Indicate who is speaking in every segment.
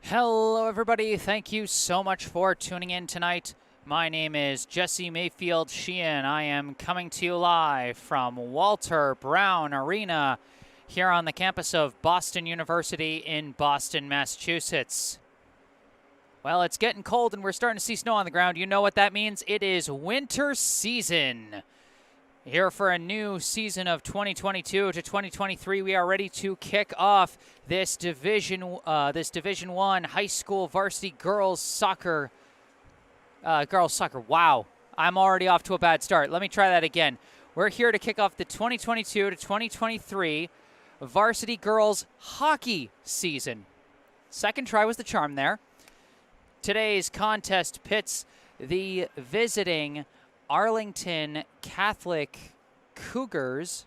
Speaker 1: Hello, everybody. Thank you so much for tuning in tonight. My name is Jesse Mayfield-Sheehan. I am coming to you live from Walter Brown Arena here on the campus of Boston University in Boston, Massachusetts. Well, it's getting cold and we're starting to see snow on the ground. You know what that means? It is winter season. Here for a new season of 2022 to 2023, we are ready to kick off this Division One high school varsity girls soccer. Wow, I'm already off to a bad start. Let me try that again. We're here to kick off the 2022 to 2023 varsity girls hockey season. Second try was the charm there. Today's contest pits the visiting Arlington Catholic Cougars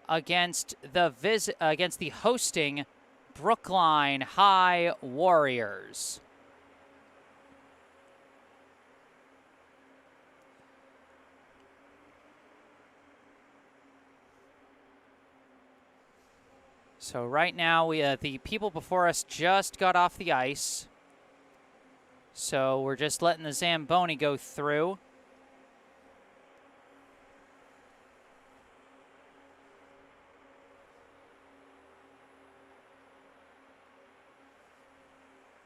Speaker 1: against the hosting Brookline High Warriors. So right now the people before us just got off the ice. So we're just letting the Zamboni go through.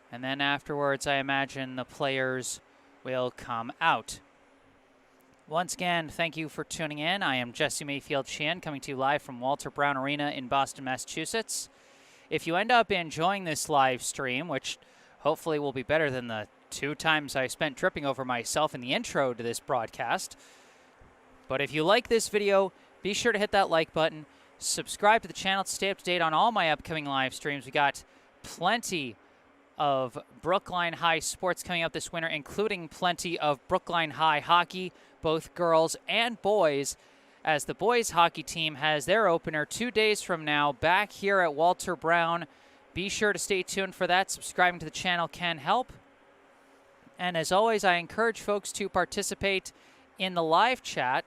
Speaker 1: And then afterwards, I imagine the players will come out. Once again, thank you for tuning in. I am Jesse Mayfield-Sheehan, coming to you live from Walter Brown Arena in Boston, Massachusetts. If you end up enjoying this live stream, which hopefully will be better than the 2 times I spent tripping over myself in the intro to this broadcast. But if you like this video, be sure to hit that like button. Subscribe to the channel to stay up to date on all my upcoming live streams. We got plenty of Brookline High sports coming up this winter, including plenty of Brookline High hockey, both girls and boys, as the boys hockey team has their opener 2 days from now back here at Walter Brown. Be sure to stay tuned for that. Subscribing to the channel can help. And as always, I encourage folks to participate in the live chat,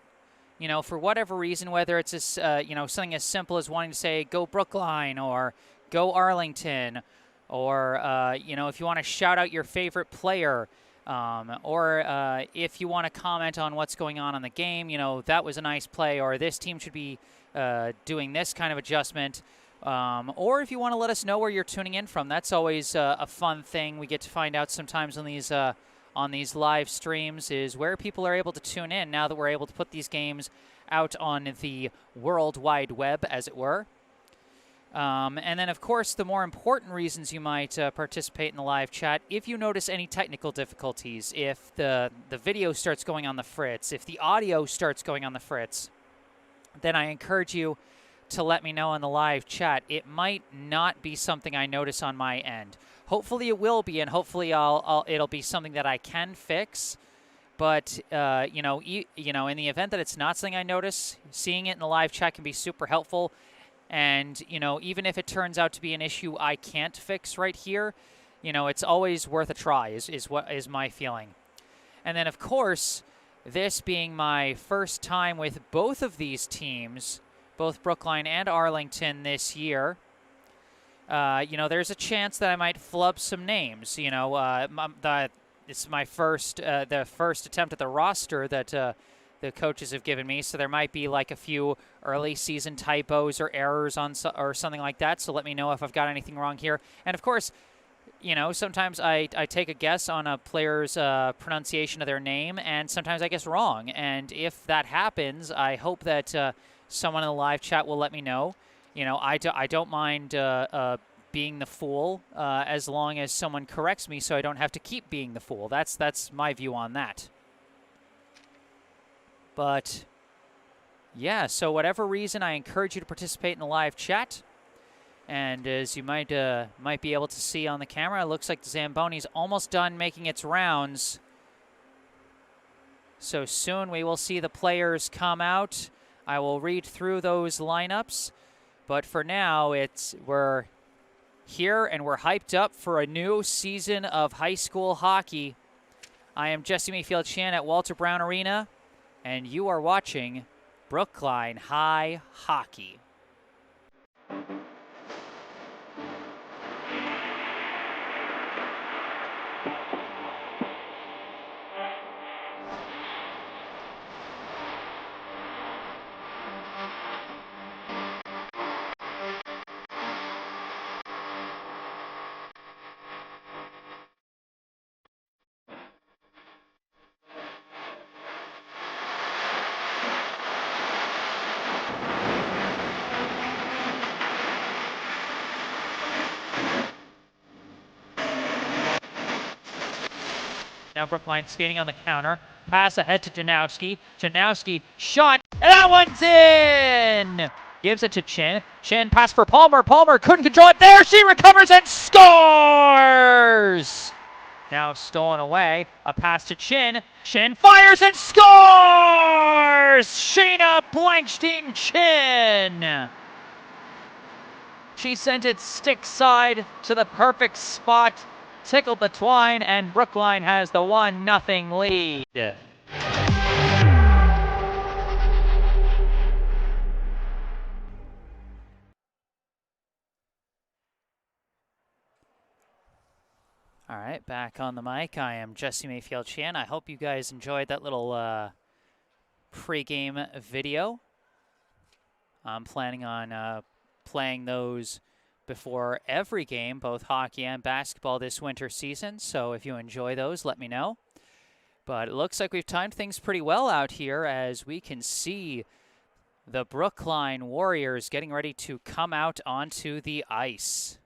Speaker 1: you know, for whatever reason, whether it's something as simple as wanting to say, go Brookline, or go Arlington, or, if you want to shout out your favorite player, or if you want to comment on what's going on in the game, that was a nice play, or this team should be doing this kind of adjustment. Or if you want to let us know where you're tuning in from, that's always a fun thing. We get to find out sometimes on these live streams is where people are able to tune in now that we're able to put these games out on the World Wide Web, as it were. And then, of course, the more important reasons you might participate in the live chat, if you notice any technical difficulties, if the video starts going on the fritz, if the audio starts going on the fritz, then I encourage you to let me know in the live chat. It might not be something I notice on my end. Hopefully it will be, and hopefully it'll be something that I can fix. But in the event that it's not something I notice, seeing it in the live chat can be super helpful. And even if it turns out to be an issue I can't fix right here, it's always worth a try. Is my feeling. And then, of course, this being my first time with both of these teams, both Brookline and Arlington this year, there's a chance that I might flub some names. It's my the first attempt at the roster that the coaches have given me, so there might be like a few early season typos or errors or something like that. So let me know if I've got anything wrong here. And of course, sometimes I take a guess on a player's pronunciation of their name, and sometimes I guess wrong. And if that happens, I hope that someone in the live chat will let me know. I don't mind being the fool as long as someone corrects me, so I don't have to keep being the fool. That's my view on that. But yeah, so whatever reason, I encourage you to participate in the live chat. And as you might be able to see on the camera, it looks like the Zamboni's almost done making its rounds. So soon we will see the players come out. I will read through those lineups. But for now, we're here and we're hyped up for a new season of high school hockey. I am Jesse Mayfield-Sheehan at Walter Brown Arena, and you are watching Brookline High Hockey. Now Brookline skating on the counter. Pass ahead to Janowski. Janowski shot, and that one's in! Gives it to Chin. Chin pass for Palmer. Palmer couldn't control it. There she recovers and scores! Now stolen away. A pass to Chin. Chin fires and scores! Sheena Blankstein Chin! She sent it stick side to the perfect spot, tickled the twine, and Brookline has the 1-0 lead. All right, back on the mic. I am Jesse Mayfield-Sheehan. I hope you guys enjoyed that little pre-game video. I'm planning on playing those before every game, both hockey and basketball this winter season. So if you enjoy those, let me know. But it looks like we've timed things pretty well out here as we can see the Brookline Warriors getting ready to come out onto the ice.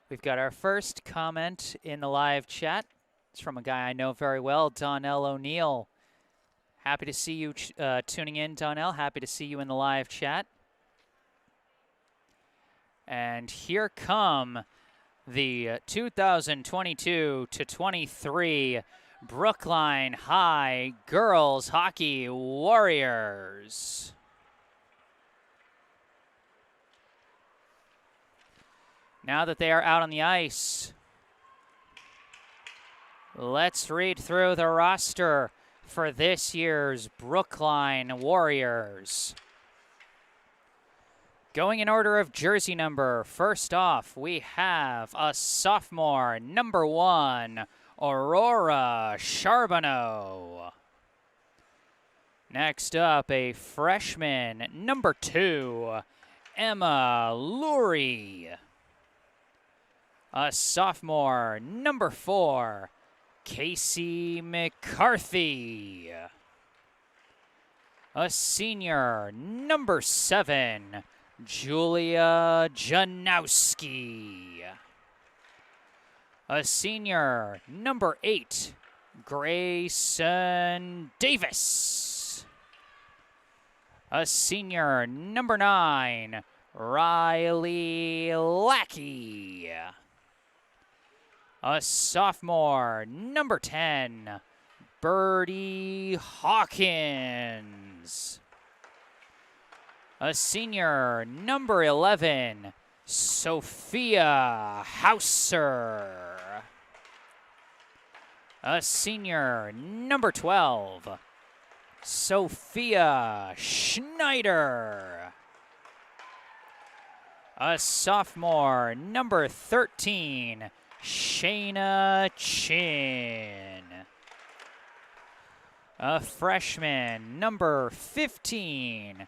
Speaker 1: We've got our first comment in the live chat. It's from a guy I know very well, Donnell O'Neill. Happy to see you tuning in, Donnell. Happy to see you in the live chat. And here come the 2022-23 Brookline High Girls Hockey Warriors. Now that they are out on the ice, let's read through the roster for this year's Brookline Warriors. Going in order of jersey number, first off, we have a sophomore, number 1, Aurora Charbonneau. Next up, a freshman, number 2, Emma Lurie. A sophomore, number 4, Casey McCarthy. A senior, number 7, Julia Janowski. A senior, number 8, Grayson Davis. A senior, number 9, Riley Lackey. A sophomore, number 10, Birdie Hawkins. A senior, number 11, Sophia Hauser. A senior, number 12, Sophia Schneider. A sophomore, number 13, Shayna Chin. A freshman, number 15,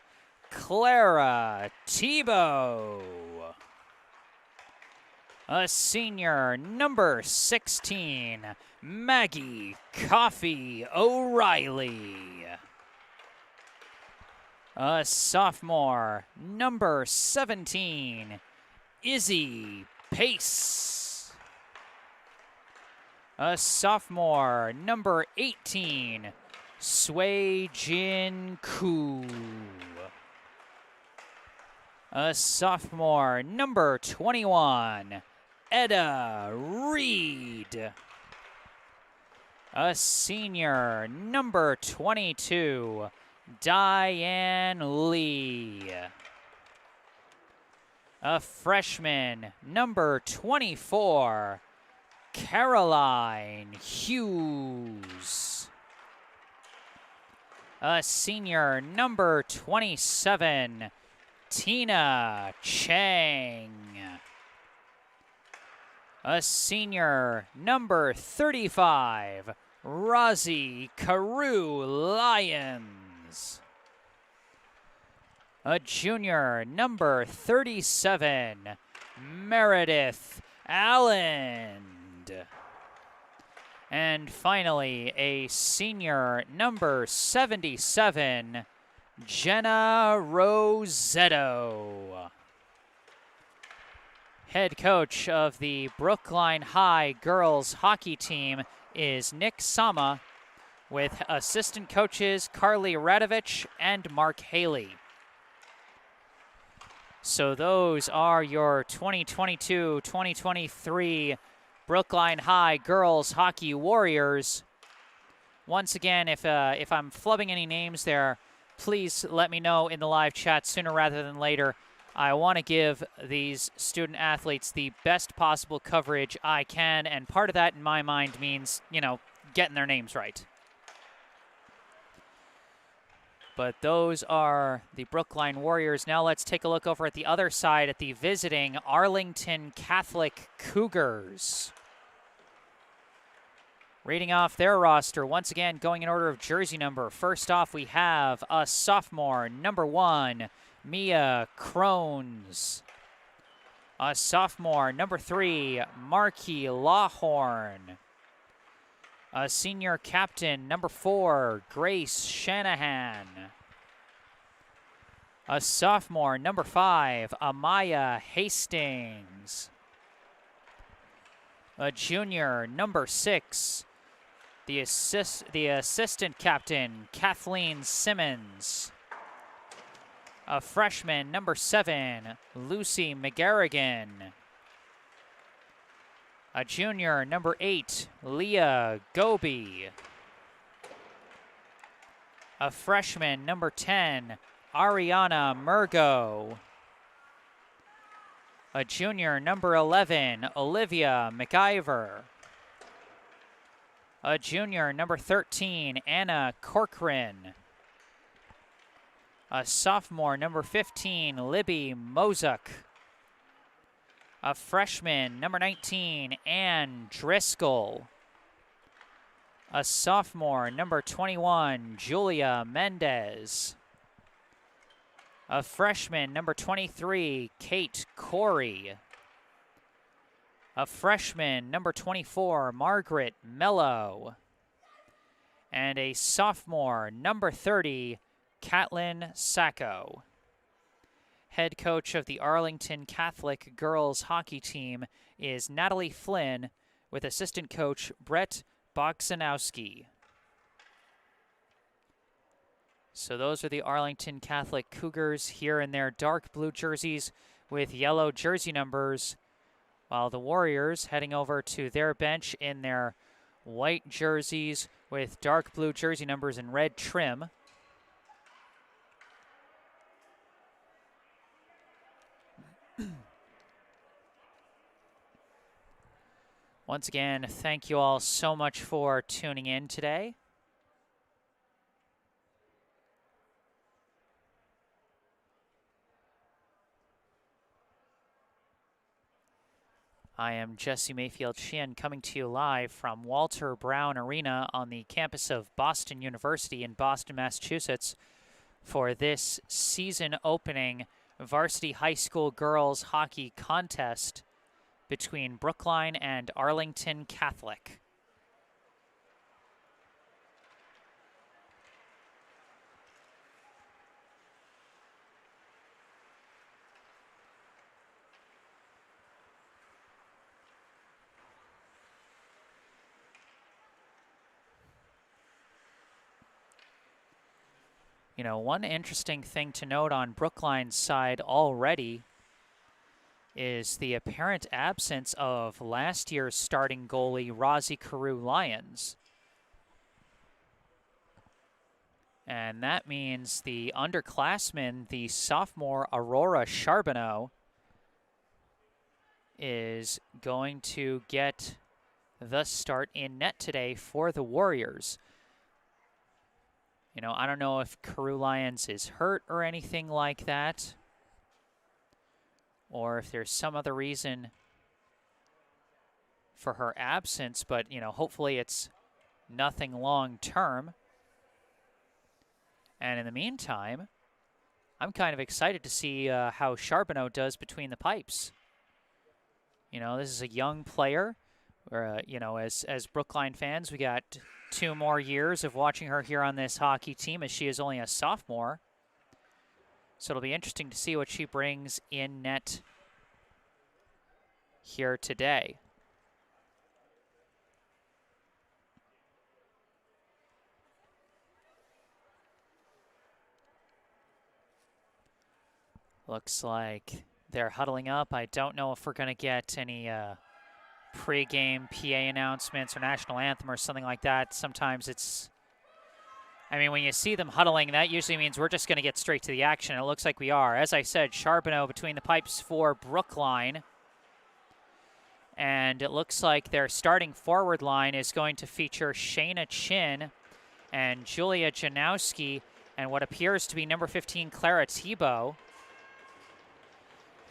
Speaker 1: Clara Tebow. A senior, number 16, Maggie Coffee O'Reilly. A sophomore, number 17, Izzy Pace. A sophomore, number 18, Sui Jin Koo. A sophomore, number 21, Edda Reed. A senior, number 22, Diane Lee. A freshman, number 24, Caroline Hughes. A senior, number 27, Tina Chang. A senior, number 35, Rosie Carew Lyons. A junior, number 37, Meredith Allen. And finally, a senior, number 77, Jenna Rosetto. Head coach of the Brookline High girls hockey team is Nick Sama, with assistant coaches Carly Radovich and Mark Haley. So those are your 2022-2023 Brookline High girls hockey Warriors. Once again, if I'm flubbing any names there, please let me know in the live chat sooner rather than later. I want to give these student athletes the best possible coverage I can, and part of that in my mind means, you know, getting their names right. But those are the Brookline Warriors. Now let's take a look over at the other side at the visiting Arlington Catholic Cougars. Reading off their roster, once again, going in order of jersey number. First off, we have a sophomore, number 1, Mia Crones. A sophomore, number 3, Marky Lawhorn. A senior captain, number 4, Grace Shanahan. A sophomore, number 5, Amaya Hastings. A junior, number 6, the assistant captain, Kathleen Simmons. A freshman, number 7, Lucy McGarrigan. A junior, number 8, Leah Goby. A freshman, number 10, Ariana Murgo. A junior, number 11, Olivia McIver. A junior, number 13, Anna Corcoran. A sophomore, number 15, Libby Mozuk. A freshman, number 19, Ann Driscoll. A sophomore, number 21, Julia Mendez. A freshman, number 23, Kate Corey. A freshman, number 24, Margaret Mello. And a sophomore, number 30, Catlin Sacco. Head coach of the Arlington Catholic girls hockey team is Natalie Flynn, with assistant coach Brett Bogsanowski. So those are the Arlington Catholic Cougars here in their dark blue jerseys with yellow jersey numbers, while the Warriors heading over to their bench in their white jerseys with dark blue jersey numbers and red trim. Once again, thank you all so much for tuning in today. I am Jesse Mayfield-Sheehan, coming to you live from Walter Brown Arena on the campus of Boston University in Boston, Massachusetts, for this season opening varsity high school girls hockey contest between Brookline and Arlington Catholic. You know, one interesting thing to note on Brookline's side already is the apparent absence of last year's starting goalie, Rosie Carew-Lyons. And that means the underclassman, the sophomore Aurora Charbonneau, is going to get the start in net today for the Warriors. You know, I don't know if Carew-Lyons is hurt or anything like that, or if there's some other reason for her absence, but, you know, hopefully it's nothing long-term. And in the meantime, I'm kind of excited to see how Charbonneau does between the pipes. You know, this is a young player You know, as Brookline fans, we got 2 more years of watching her here on this hockey team, as she is only a sophomore. So it'll be interesting to see what she brings in net here today. Looks like they're huddling up. I don't know if we're going to get any pre-game PA announcements or national anthem or something like that. Sometimes it's, I mean, when you see them huddling, that usually means we're just going to get straight to the action. It looks like we are. As I said, Charbonneau between the pipes for Brookline. And it looks like their starting forward line is going to feature Shayna Chin and Julia Janowski and what appears to be number 15, Clara Thibault.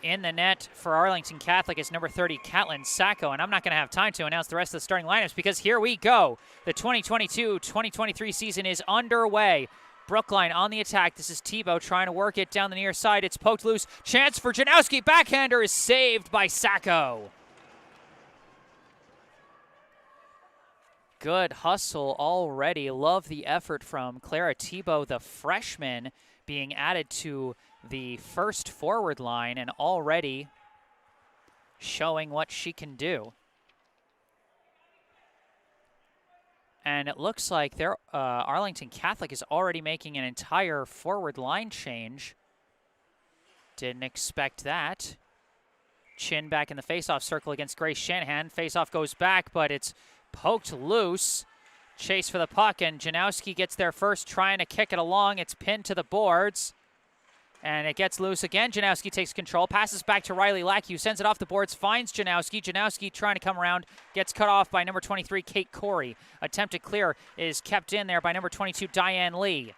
Speaker 1: In the net for Arlington Catholic is number 30, Caitlin Sacco. And I'm not going to have time to announce the rest of the starting lineups because here we go. The 2022-2023 season is underway. Brookline on the attack. This is Thibault trying to work it down the near side. It's poked loose. Chance for Janowski. Backhander is saved by Sacco. Good hustle already. Love the effort from Clara Thibault, the freshman, being added to the first forward line and already showing what she can do. And it looks like Arlington Catholic is already making an entire forward line change. Didn't expect that. Chin back in the faceoff circle against Grace Shanahan. Faceoff goes back, but it's poked loose. Chase for the puck, and Janowski gets there first, trying to kick it along. It's pinned to the boards, and it gets loose again. Janowski takes control, passes back to Riley Lackey, who sends it off the boards, finds Janowski. Janowski trying to come around, gets cut off by number 23, Kate Corey. Attempted clear is kept in there by number 22, Diane Lee.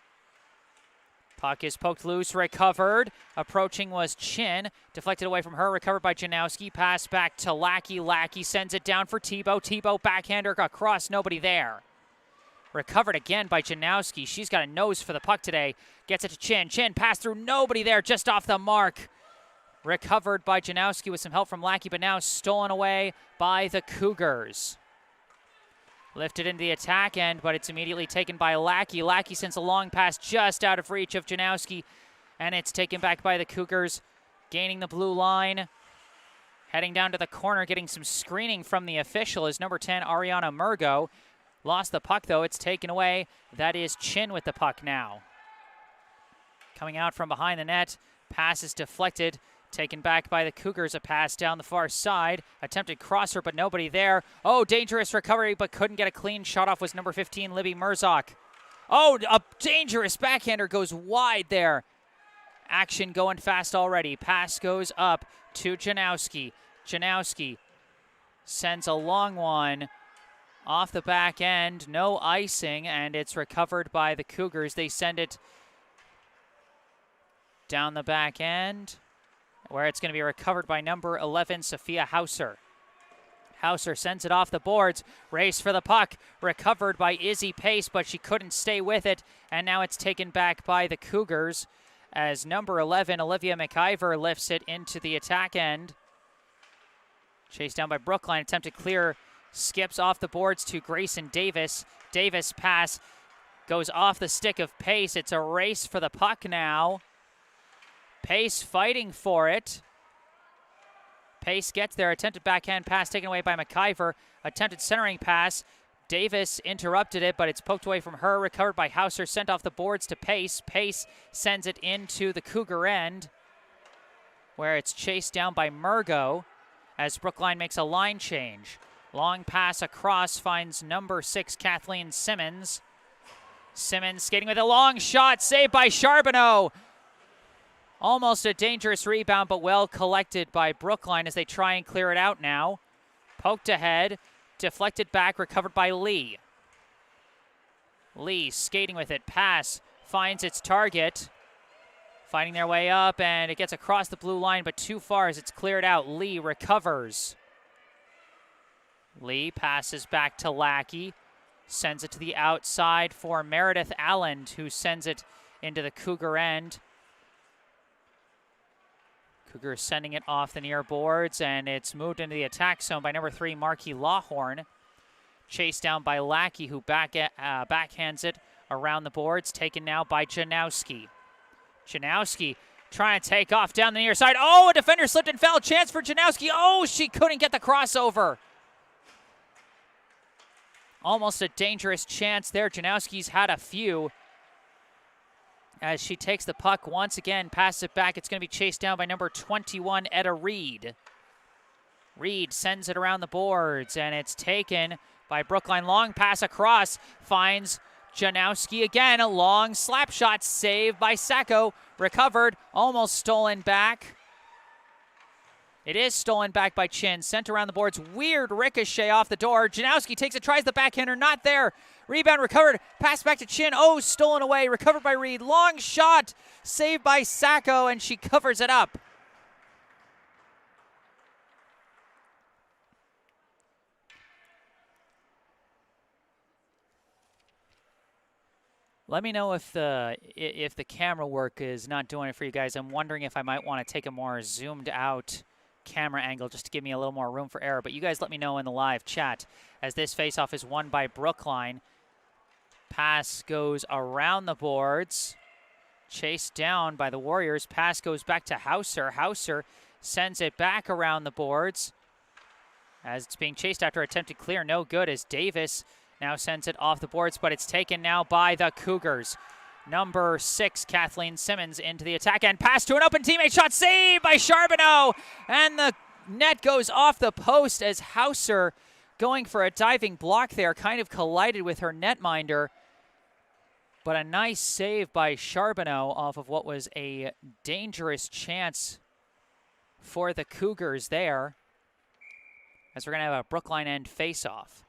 Speaker 1: Puck is poked loose, recovered. Approaching was Chin. Deflected away from her, recovered by Janowski. Pass back to Lackey. Lackey sends it down for Thibault. Thibault backhander across, nobody there. Recovered again by Janowski. She's got a nose for the puck today. Gets it to Chin. Chin pass through, nobody there, just off the mark. Recovered by Janowski with some help from Lackey, but now stolen away by the Cougars. Lifted into the attack end, but it's immediately taken by Lackey. Lackey sends a long pass just out of reach of Janowski, and it's taken back by the Cougars, gaining the blue line. Heading down to the corner, getting some screening from the official is number 10, Ariana Murgo. Lost the puck, though. It's taken away. That is Chin with the puck now. Coming out from behind the net. Pass is deflected. Taken back by the Cougars. A pass down the far side. Attempted crosser, but nobody there. Oh, dangerous recovery, but couldn't get a clean shot off was number 15, Libby Murzak. Oh, a dangerous backhander goes wide there. Action going fast already. Pass goes up to Janowski. Janowski sends a long one off the back end, no icing, and it's recovered by the Cougars. They send it down the back end, where it's going to be recovered by number 11, Sophia Hauser. Hauser sends it off the boards. Race for the puck. Recovered by Izzy Pace, but she couldn't stay with it, and now it's taken back by the Cougars as number 11, Olivia McIver, lifts it into the attack end. Chased down by Brookline. Attempted clear. Skips off the boards to Grayson Davis. Davis pass goes off the stick of Pace. It's a race for the puck now. Pace fighting for it. Pace gets there. Attempted backhand pass taken away by McIver. Attempted centering pass. Davis interrupted it, but it's poked away from her. Recovered by Hauser. Sent off the boards to Pace. Pace sends it into the Cougar end, where it's chased down by Murgo as Brookline makes a line change. Long pass across, finds number 6, Kathleen Simmons. Simmons skating with a long shot, saved by Charbonneau. Almost a dangerous rebound, but well collected by Brookline as they try and clear it out now. Poked ahead, deflected back, recovered by Lee. Lee skating with it, pass, finds its target. Fighting their way up, and it gets across the blue line, but too far as it's cleared out. Lee recovers. Lee passes back to Lackey, sends it to the outside for Meredith Allen, who sends it into the Cougar end. Cougars sending it off the near boards, and it's moved into the attack zone by number 3, Markey Lawhorn. Chased down by Lackey, who backhands it around the boards. Taken now by Janowski. Janowski trying to take off down the near side. Oh, a defender slipped and fell. Chance for Janowski. Oh, she couldn't get the crossover. Almost a dangerous chance there. Janowski's had a few. As she takes the puck once again, passes it back. It's going to be chased down by number 21, Etta Reed. Reed sends it around the boards, and it's taken by Brookline. Long pass across, finds Janowski again. A long slap shot, saved by Sacco. Recovered, almost stolen back. It is stolen back by Chin. Sent around the boards. Weird ricochet off the door. Janowski takes it, tries the backhander. Not there. Rebound recovered. Pass back to Chin. Oh, stolen away. Recovered by Reed. Long shot. Saved by Sacco, and she covers it up. Let me know if the camera work is not doing it for you guys. I'm wondering if I might want to take a more zoomed out camera angle just to give me a little more room for error. But you guys let me know in the live chat as this faceoff is won by Brookline. Pass goes around the boards. Chased down by the Warriors. Pass goes back to Hauser. Hauser sends it back around the boards as it's being chased after attempted clear. No good as Davis now sends it off the boards, but it's taken now by the Cougars. Number 6, Kathleen Simmons into the attack and pass to an open teammate. Shot saved by Charbonneau. And the net goes off the post as Hauser, going for a diving block there, kind of collided with her netminder. But a nice save by Charbonneau off of what was a dangerous chance for the Cougars there. As we're going to have a Brookline end face-off.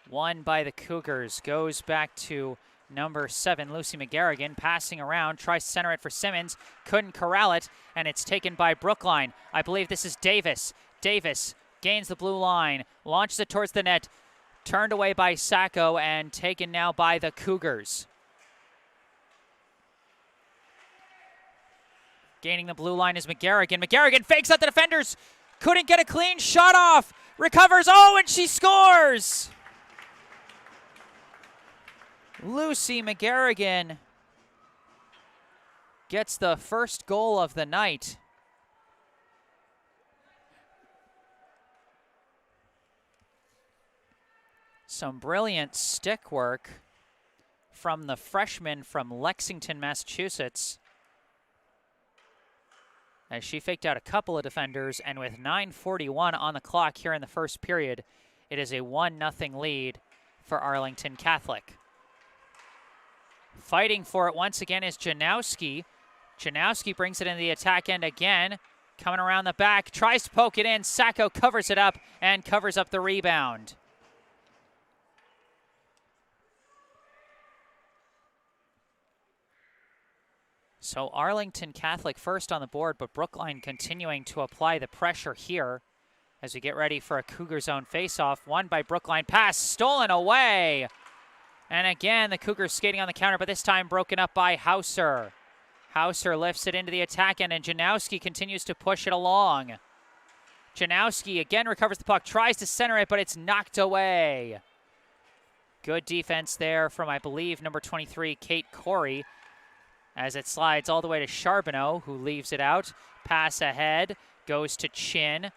Speaker 1: Won by the Cougars. Goes back to number 7, Lucy McGarrigan. Passing around. Tries to center it for Simmons. Couldn't corral it. And it's taken by Brookline. I believe this is Davis. Davis gains the blue line. Launches it towards the net. Turned away by Sacco and taken now by the Cougars. Gaining the blue line is McGarrigan. McGarrigan fakes out the defenders. Couldn't get a clean shot off. Recovers. Oh, and she scores! Lucy McGarrigan gets the first goal of the night. Some brilliant stick work from the freshman from Lexington, Massachusetts, as she faked out a couple of defenders, and with 9:41 on the clock here in the first period, it is a 1-0 lead for Arlington Catholic. Fighting for it once again is Janowski. Janowski brings it into the attack end again. Coming around the back, tries to poke it in. Sacco covers it up and covers up the rebound. So Arlington Catholic first on the board, but Brookline continuing to apply the pressure here as we get ready for a Cougar zone faceoff. Won by Brookline. Pass stolen away. And again, the Cougars skating on the counter, but this time broken up by Hauser. Hauser lifts it into the attack end, and Janowski continues to push it along. Janowski again recovers the puck, tries to center it, but it's knocked away. Good defense there from, I believe, number 23, Kate Corey, as it slides all the way to Charbonneau, who leaves it out. Pass ahead, goes to Chin.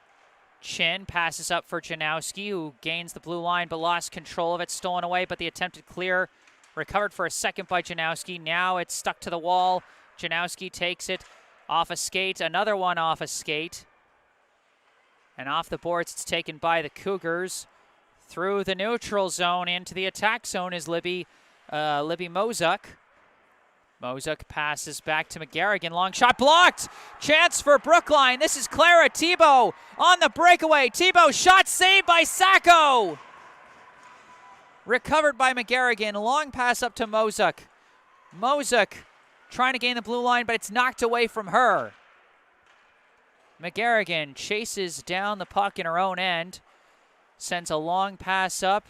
Speaker 1: Chin passes up for Janowski, who gains the blue line but lost control of it. Stolen away, but the attempted clear recovered for a second by Janowski. Now it's stuck to the wall. Janowski takes it off a skate. Another one off a skate. And off the boards, it's taken by the Cougars. Through the neutral zone into the attack zone is Libby Mozuk. Mozuk passes back to McGarrigan. Long shot blocked. Chance for Brookline. This is Clara Tebow on the breakaway. Tebow shot saved by Sacco. Recovered by McGarrigan. Long pass up to Mozuk. Mozuk trying to gain the blue line, but it's knocked away from her. McGarrigan chases down the puck in her own end. Sends a long pass up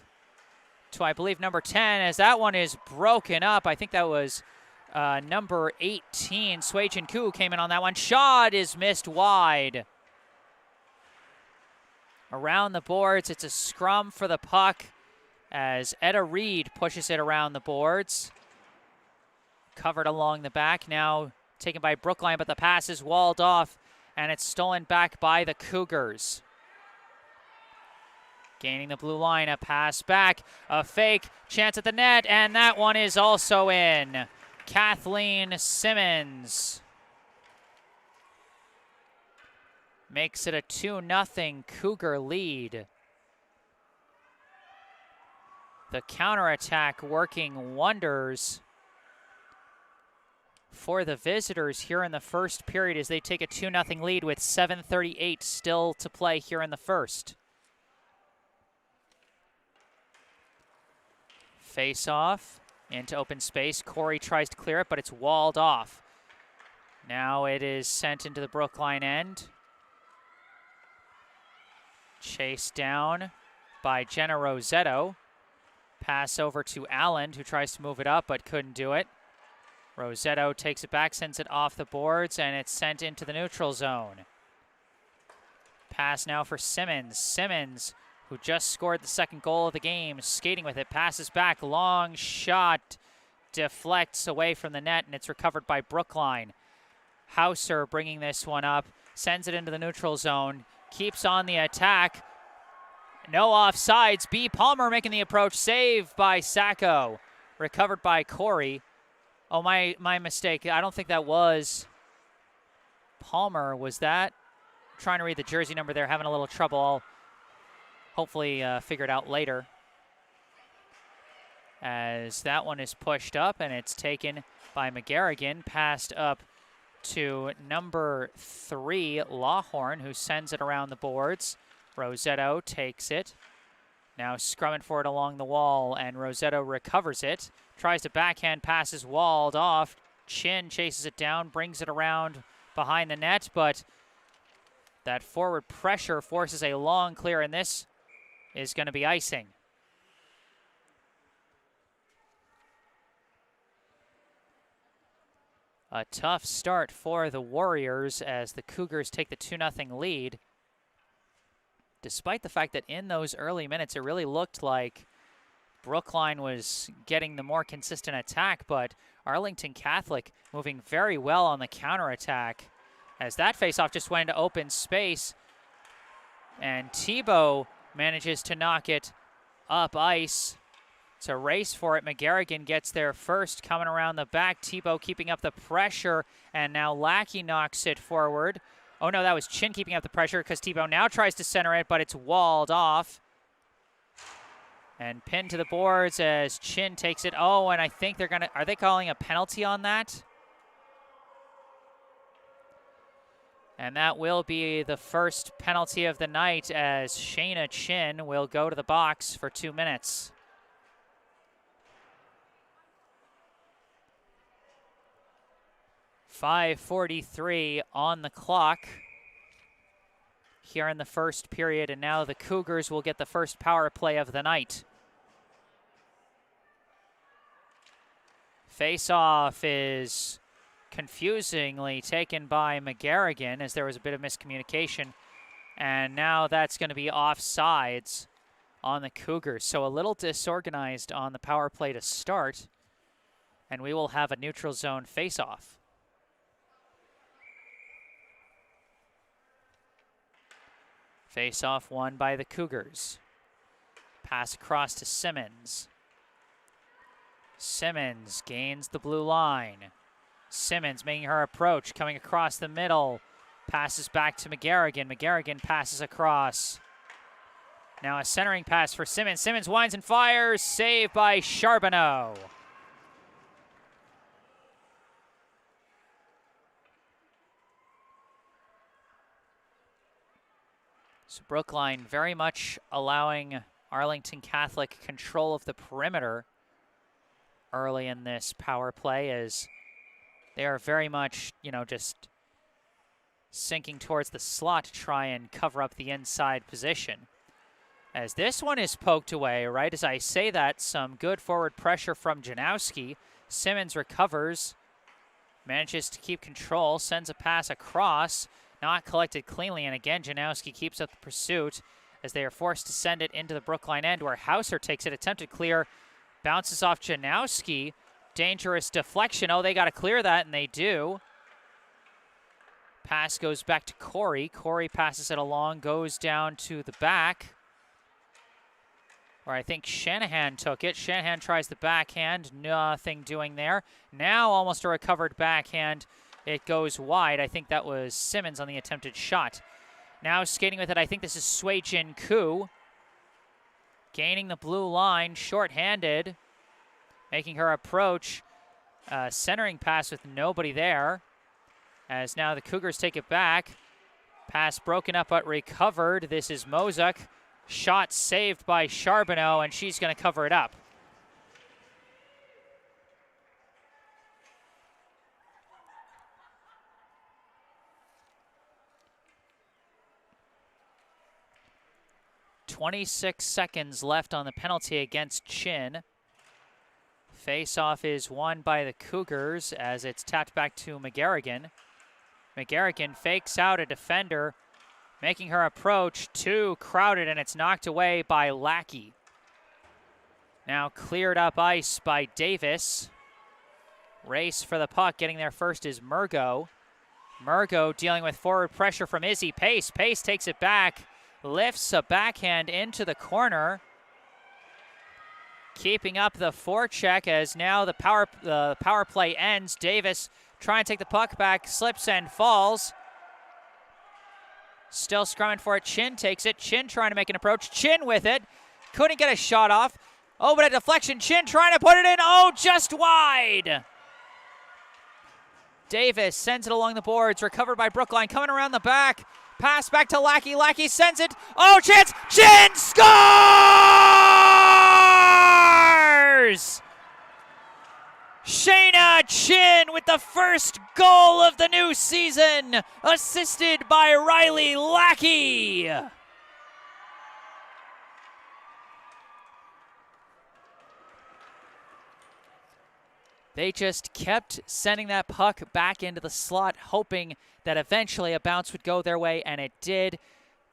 Speaker 1: to, I believe, number 10, as that one is broken up. I think that was Number 18, Sway-Chin Koo came in on that one. Shot is missed wide. Around the boards, it's a scrum for the puck as Etta Reed pushes it around the boards. Covered along the back, now taken by Brookline, but the pass is walled off, and it's stolen back by the Cougars. Gaining the blue line, a pass back, a fake, chance at the net, and that one is also in. Kathleen Simmons makes it a 2-0 Cougar lead. The counterattack working wonders for the visitors here in the first period as they take a 2-0 lead with 7:38 still to play here in the first. Face off into open space. Corey tries to clear it, but it's walled off. Now it is sent into the Brookline end. Chased down by Jenna Rosetto. Pass over to Allen, who tries to move it up but couldn't do it. Rosetto takes it back, sends it off the boards, and it's sent into the neutral zone. Pass now for Simmons. Simmons, who just scored the second goal of the game, skating with it, passes back, long shot, deflects away from the net, and it's recovered by Brookline. Hauser bringing this one up, sends it into the neutral zone, keeps on the attack. No offsides. B. Palmer making the approach. Save by Sacco. Recovered by Corey. Oh, my mistake. I don't think that was Palmer. Was that? I'm trying to read the jersey number there. Having a little trouble. I'll hopefully figure it out later. As that one is pushed up, and it's taken by McGarrigan. Passed up to number 3, Lawhorn, who sends it around the boards. Rosetto takes it. Now scrumming for it along the wall, and Rosetto recovers it. Tries to backhand, passes walled off. Chin chases it down, brings it around behind the net, but that forward pressure forces a long clear, and this is going to be icing. A tough start for the Warriors as the Cougars take the 2-0 lead. Despite the fact that in those early minutes, it really looked like Brookline was getting the more consistent attack, but Arlington Catholic moving very well on the counterattack as that faceoff just went into open space, and Tebow manages to knock it up ice. It's a race for it. McGarrigan gets there first, coming around the back. Tebow keeping up the pressure, and now Lackey knocks it forward. Oh, no, that was Chin keeping up the pressure because Tebow now tries to center it, but it's walled off. And pinned to the boards as Chin takes it. Oh, and I think they're going to, are they calling a penalty on that? And that will be the first penalty of the night as Shayna Chin will go to the box for 2 minutes. .5:43 on the clock here in the first period, and now the Cougars will get the first power play of the night. Face-off is confusingly taken by McGarrigan as there was a bit of miscommunication, and now that's going to be offsides on the Cougars. So a little disorganized on the power play to start, and we will have a neutral zone face-off. Face-off won by the Cougars. Pass across to Simmons. Simmons gains the blue line. Simmons making her approach, coming across the middle. Passes back to McGarrigan. McGarrigan passes across. Now a centering pass for Simmons. Simmons winds and fires. Saved by Charbonneau. So Brookline very much allowing Arlington Catholic control of the perimeter early in this power play as they are very much, just sinking towards the slot to try and cover up the inside position. As this one is poked away, right as I say that, some good forward pressure from Janowski. Simmons recovers, Manages to keep control, sends a pass across, not collected cleanly, and again Janowski keeps up the pursuit as they are forced to send it into the Brookline end where Hauser takes it, attempted clear, bounces off Janowski, dangerous deflection. Oh, they got to clear that, and they do. Pass goes back to Corey. Corey passes it along, goes down to the back, where I think Shanahan took it. Shanahan tries the backhand, nothing doing there. Now almost a recovered backhand. It goes wide. I think that was Simmons on the attempted shot. Now skating with it, I think this is Sui-Jin Koo. Gaining the blue line, short-handed, making her approach. Centering pass with nobody there. As now the Cougars take it back. Pass broken up but recovered. This is Mozak. Shot saved by Charbonneau, and she's going to cover it up. .26 seconds left on the penalty against Chin. Face-off is won by the Cougars as it's tapped back to McGarrigan. McGarrigan fakes out a defender, making her approach, too crowded, and it's knocked away by Lackey. Now cleared up ice by Davis. Race for the puck, getting there first is Murgo. Murgo dealing with forward pressure from Izzy Pace. Pace takes it back, lifts a backhand into the corner. Keeping up the forecheck as now the power play ends. Davis trying to take the puck back, slips and falls. Still scrumming for it. Chin takes it. Chin trying to make an approach. Chin with it. Couldn't get a shot off. Oh, but a deflection. Chin trying to put it in. Oh, just wide. Davis sends it along the boards. Recovered by Brookline. Coming around the back. Pass back to Lackey. Lackey sends it. Oh, chance. Chin scores! Shayna Chin with the first goal of the new season, assisted by Riley Lackey. They just kept sending that puck back into the slot, hoping that eventually a bounce would go their way, and it did.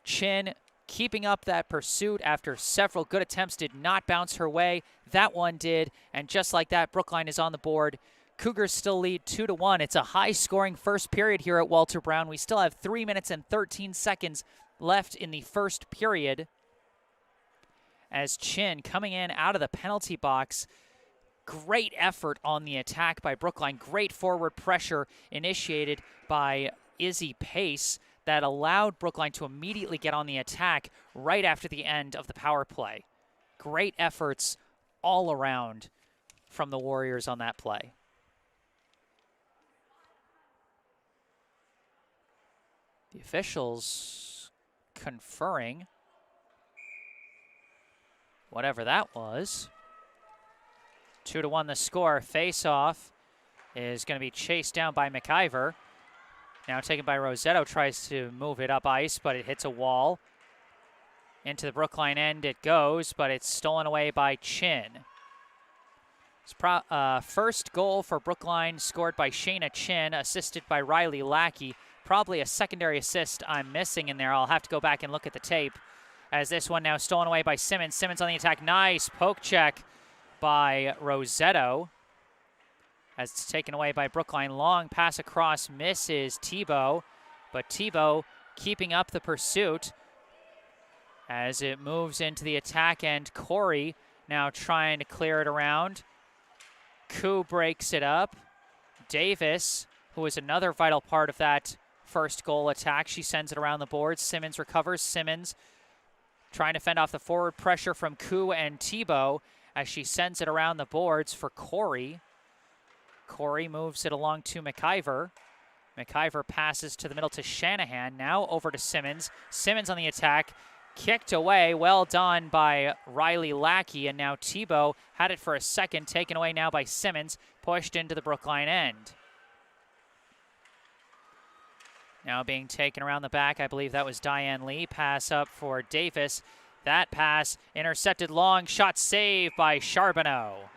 Speaker 1: Chin keeping up that pursuit after several good attempts did not bounce her way. That one did, and just like that, Brookline is on the board. Cougars still lead 2-1. It's a high-scoring first period here at Walter Brown. We still have 3 minutes and 13 seconds left in the first period. As Chin coming in out of the penalty box, great effort on the attack by Brookline. Great forward pressure initiated by Izzy Pace that allowed Brookline to immediately get on the attack right after the end of the power play. Great efforts all around from the Warriors on that play. The officials conferring whatever that was. 2-1 the score. Face-off is going to be chased down by McIver. Now taken by Rosetto, tries to move it up ice, but it hits a wall. Into the Brookline end it goes, but it's stolen away by Chin. First goal for Brookline scored by Shayna Chin, assisted by Riley Lackey. Probably a secondary assist I'm missing in there. I'll have to go back and look at the tape. As this one now stolen away by Simmons. Simmons on the attack. Nice poke check by Rosetto. As it's taken away by Brookline. Long pass across, misses Tebow. But Tebow keeping up the pursuit as it moves into the attack end. Corey now trying to clear it around. Koo breaks it up. Davis, who was another vital part of that first goal attack, she sends it around the board. Simmons recovers. Simmons trying to fend off the forward pressure from Koo and Tebow as she sends it around the boards for Corey. Corey moves it along to McIver. McIver passes to the middle to Shanahan. Now over to Simmons. Simmons on the attack. Kicked away. Well done by Riley Lackey. And now Tebow had it for a second. Taken away now by Simmons. Pushed into the Brookline end. Now being taken around the back. I believe that was Diane Lee. Pass up for Davis. That pass intercepted long. Shot saved by Charbonneau.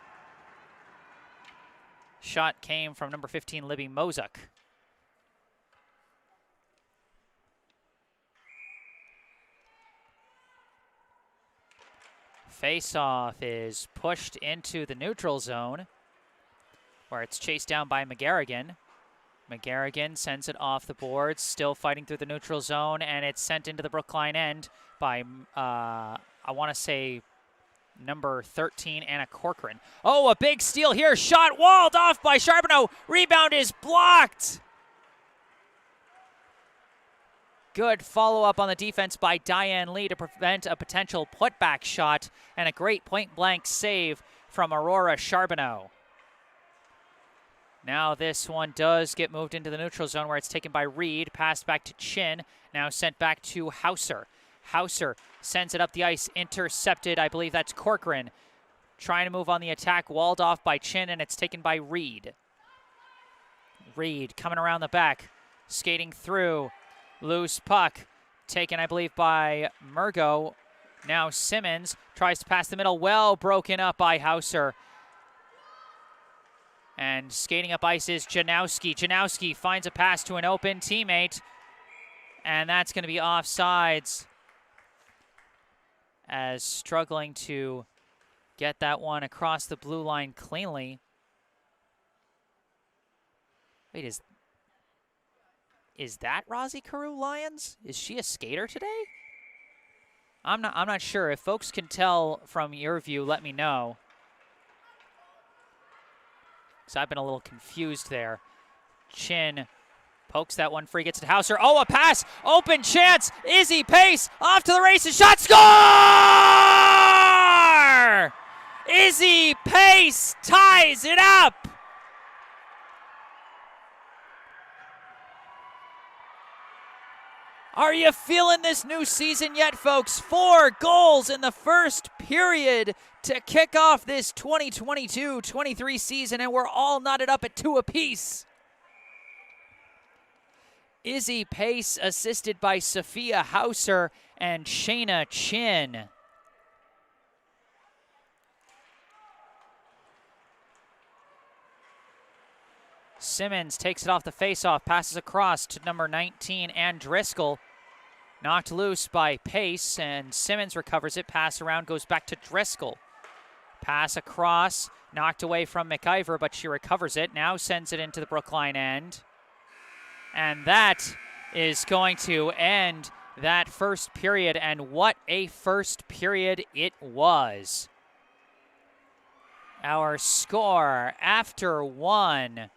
Speaker 1: Shot came from number 15, Libby Mozuk. Face-off is pushed into the neutral zone, where it's chased down by McGarrigan. McGarrigan sends it off the boards, still fighting through the neutral zone, and it's sent into the Brookline end by, I want to say, number 13, Anna Corcoran. Oh, a big steal here. Shot walled off by Charbonneau. Rebound is blocked. Good follow-up on the defense by Diane Lee to prevent a potential putback shot, and a great point-blank save from Aurora Charbonneau. Now this one does get moved into the neutral zone where it's taken by Reed, passed back to Chin, now sent back to Hauser. Hauser sends it up the ice, intercepted, I believe that's Corcoran. Trying to move on the attack, walled off by Chin, and it's taken by Reed. Reed coming around the back, skating through. Loose puck, taken, I believe, by Murgo. Now Simmons tries to pass the middle, well broken up by Hauser. And skating up ice is Janowski. Janowski finds a pass to an open teammate, and that's going to be offsides, as struggling to get that one across the blue line cleanly. Wait, is that Rosie Carew Lyons? Is she a skater today? I'm not sure. If folks can tell from your view, let me know. So I've been a little confused there. Chin pokes that one free, gets to Hauser. Oh, a pass! Open chance! Izzy Pace off to the races. Shot! Score! Izzy Pace ties it up! Are you feeling this new season yet, folks? 4 goals in the first period to kick off this 2022-23 season, and we're all knotted up at 2 apiece. Izzy Pace assisted by Sophia Hauser and Shayna Chin. Simmons takes it off the faceoff, passes across to number 19, Ann Driscoll. Knocked loose by Pace, and Simmons recovers it. Pass around, goes back to Driscoll. Pass across, knocked away from McIver, but she recovers it. Now sends it into the Brookline end. And that is going to end that first period, and what a first period it was. Our score after 1,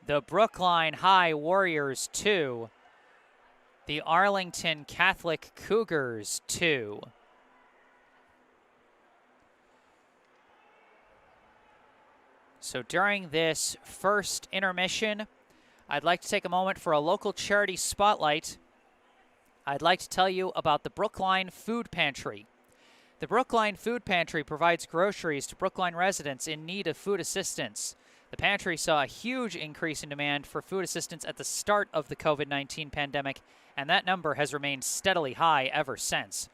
Speaker 1: the Brookline High Warriors 2, the Arlington Catholic Cougars 2. So during this first intermission, I'd like to take a moment for a local charity spotlight. I'd like to tell you about the Brookline Food Pantry. The Brookline Food Pantry provides groceries to Brookline residents in need of food assistance. The pantry saw a huge increase in demand for food assistance at the start of the COVID-19 pandemic, and that number has remained steadily high ever since.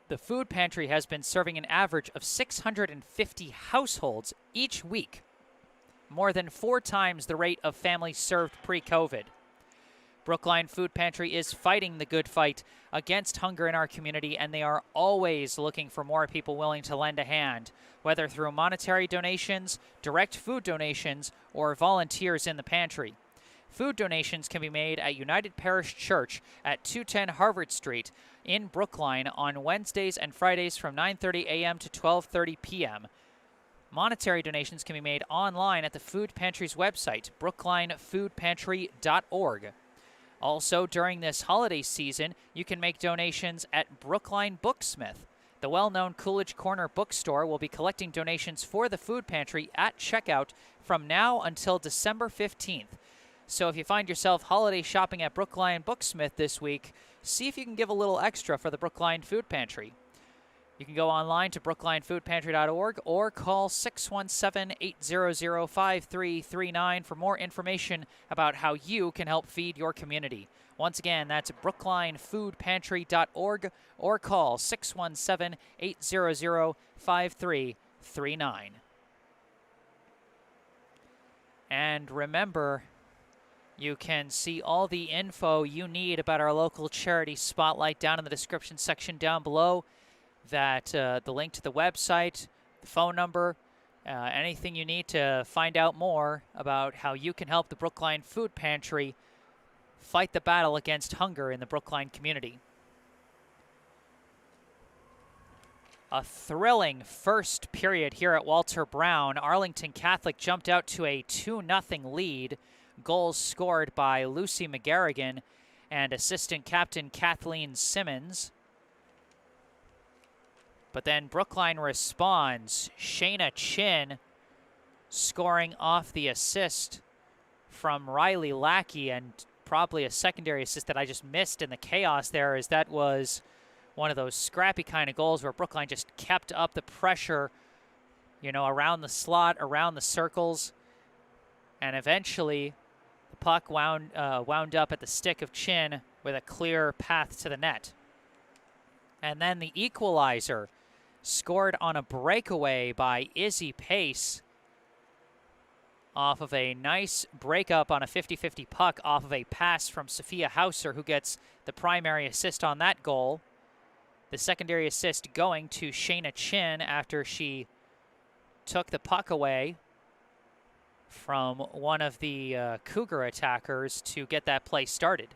Speaker 1: The food pantry has been serving an average of 650 households each week, more than 4 times the rate of families served pre-COVID. Brookline Food Pantry is fighting the good fight against hunger in our community, and they are always looking for more people willing to lend a hand, whether through monetary donations, direct food donations, or volunteers in the pantry. Food donations can be made at United Parish Church at 210 Harvard Street in Brookline on Wednesdays and Fridays from 9:30 a.m. to 12:30 p.m. Monetary donations can be made online at the food pantry's website, brooklinefoodpantry.org. Also, during this holiday season, you can make donations at Brookline Booksmith. The well-known Coolidge Corner bookstore will be collecting donations for the food pantry at checkout from now until December 15th. So if you find yourself holiday shopping at Brookline Booksmith this week, see if you can give a little extra for the Brookline Food Pantry. You can go online to brooklinefoodpantry.org or call 617-800-5339 for more information about how you can help feed your community. Once again, that's brooklinefoodpantry.org or call 617-800-5339. And remember, you can see all the info you need about our local charity spotlight down in the description section down below. That the link to the website, the phone number, anything you need to find out more about how you can help the Brookline Food Pantry fight the battle against hunger in the Brookline community. A thrilling first period here at Walter Brown. Arlington Catholic jumped out to a 2-0 lead. Goals scored by Lucy McGarrigan and assistant captain Kathleen Simmons. But then Brookline responds. Shayna Chin scoring off the assist from Riley Lackey, and probably a secondary assist that I just missed in the chaos there, as that was one of those scrappy kind of goals where Brookline just kept up the pressure, you know, around the slot, around the circles, and eventually the puck wound up at the stick of Chin with a clear path to the net. And then the equalizer, scored on a breakaway by Izzy Pace off of a nice breakup on a 50-50 puck off of a pass from Sophia Hauser, who gets the primary assist on that goal. The secondary assist going to Shayna Chin after she took the puck away from one of the Cougar attackers to get that play started.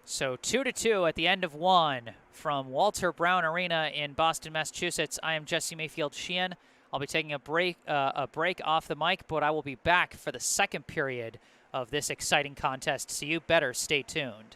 Speaker 1: So 2-2 at the end of one from Walter Brown Arena in Boston, Massachusetts. I am Jesse Mayfield-Sheehan. I'll be taking a break off the mic, but I will be back for the second period of this exciting contest, so you better stay tuned.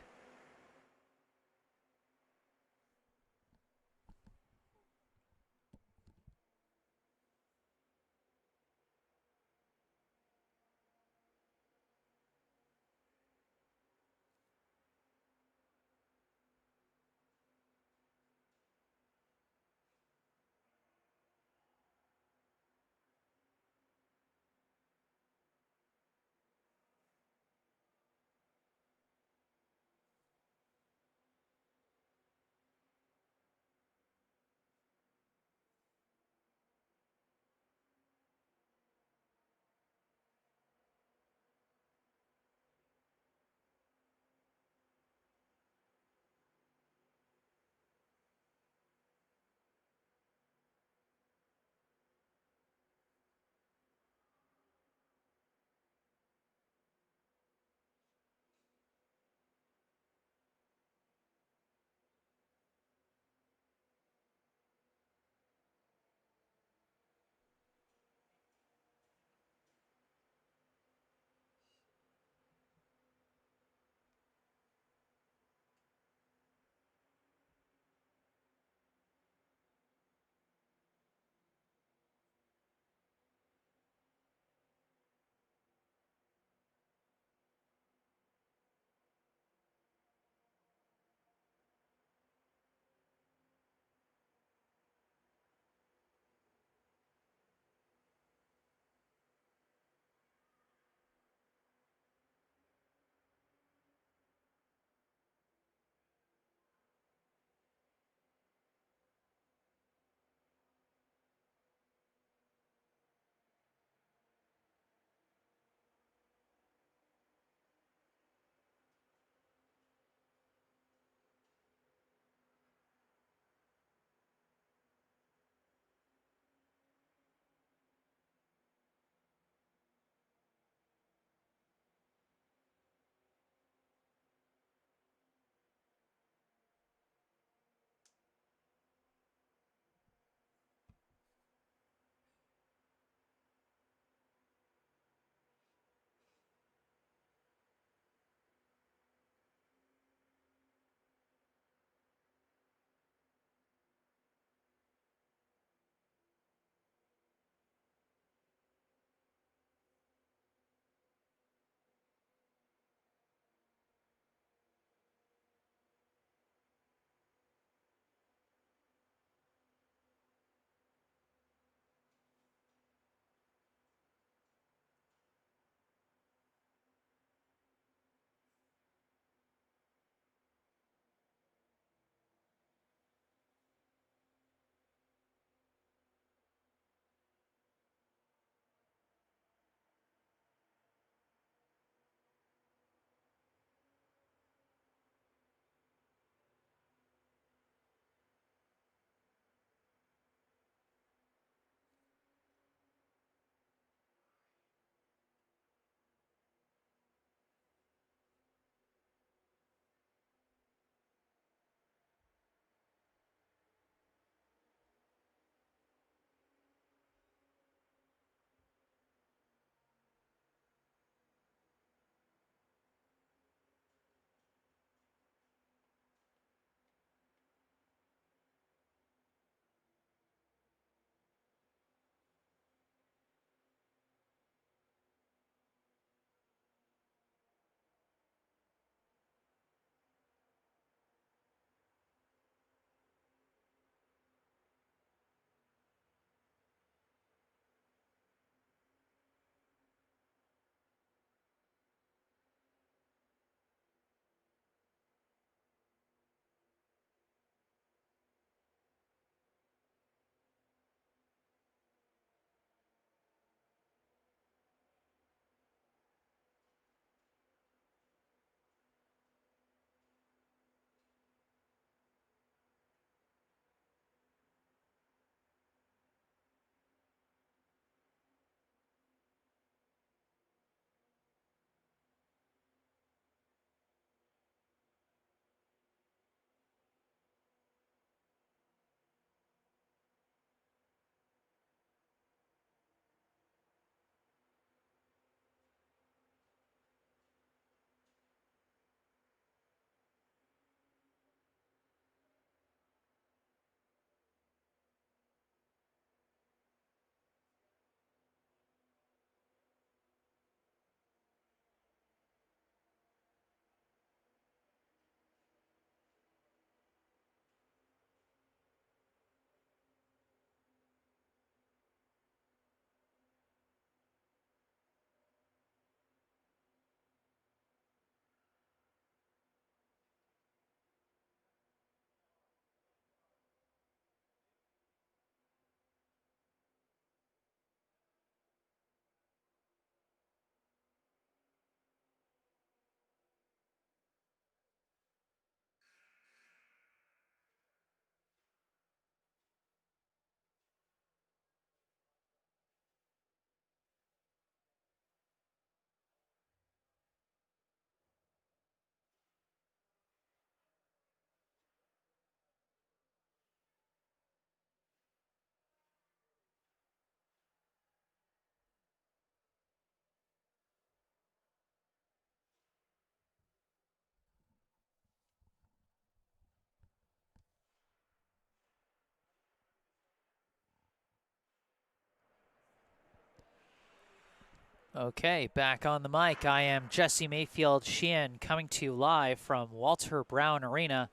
Speaker 1: Okay, back on the mic. I am Jesse Mayfield-Sheehan coming to you live from Walter Brown Arena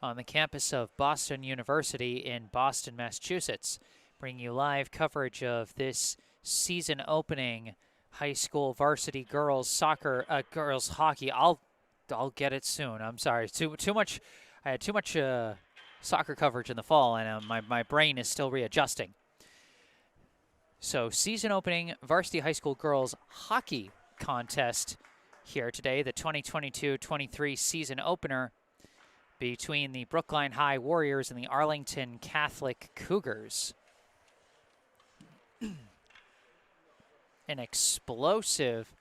Speaker 1: on the campus of Boston University in Boston, Massachusetts, bringing you live coverage of this season opening high school varsity girls hockey. I'll get it soon. I'm sorry. Too much. I had too much soccer coverage in the fall, and my brain is still readjusting. So season opening varsity high school girls hockey contest here today, the 2022-23 season opener between the Brookline High Warriors and the Arlington Catholic Cougars. An explosive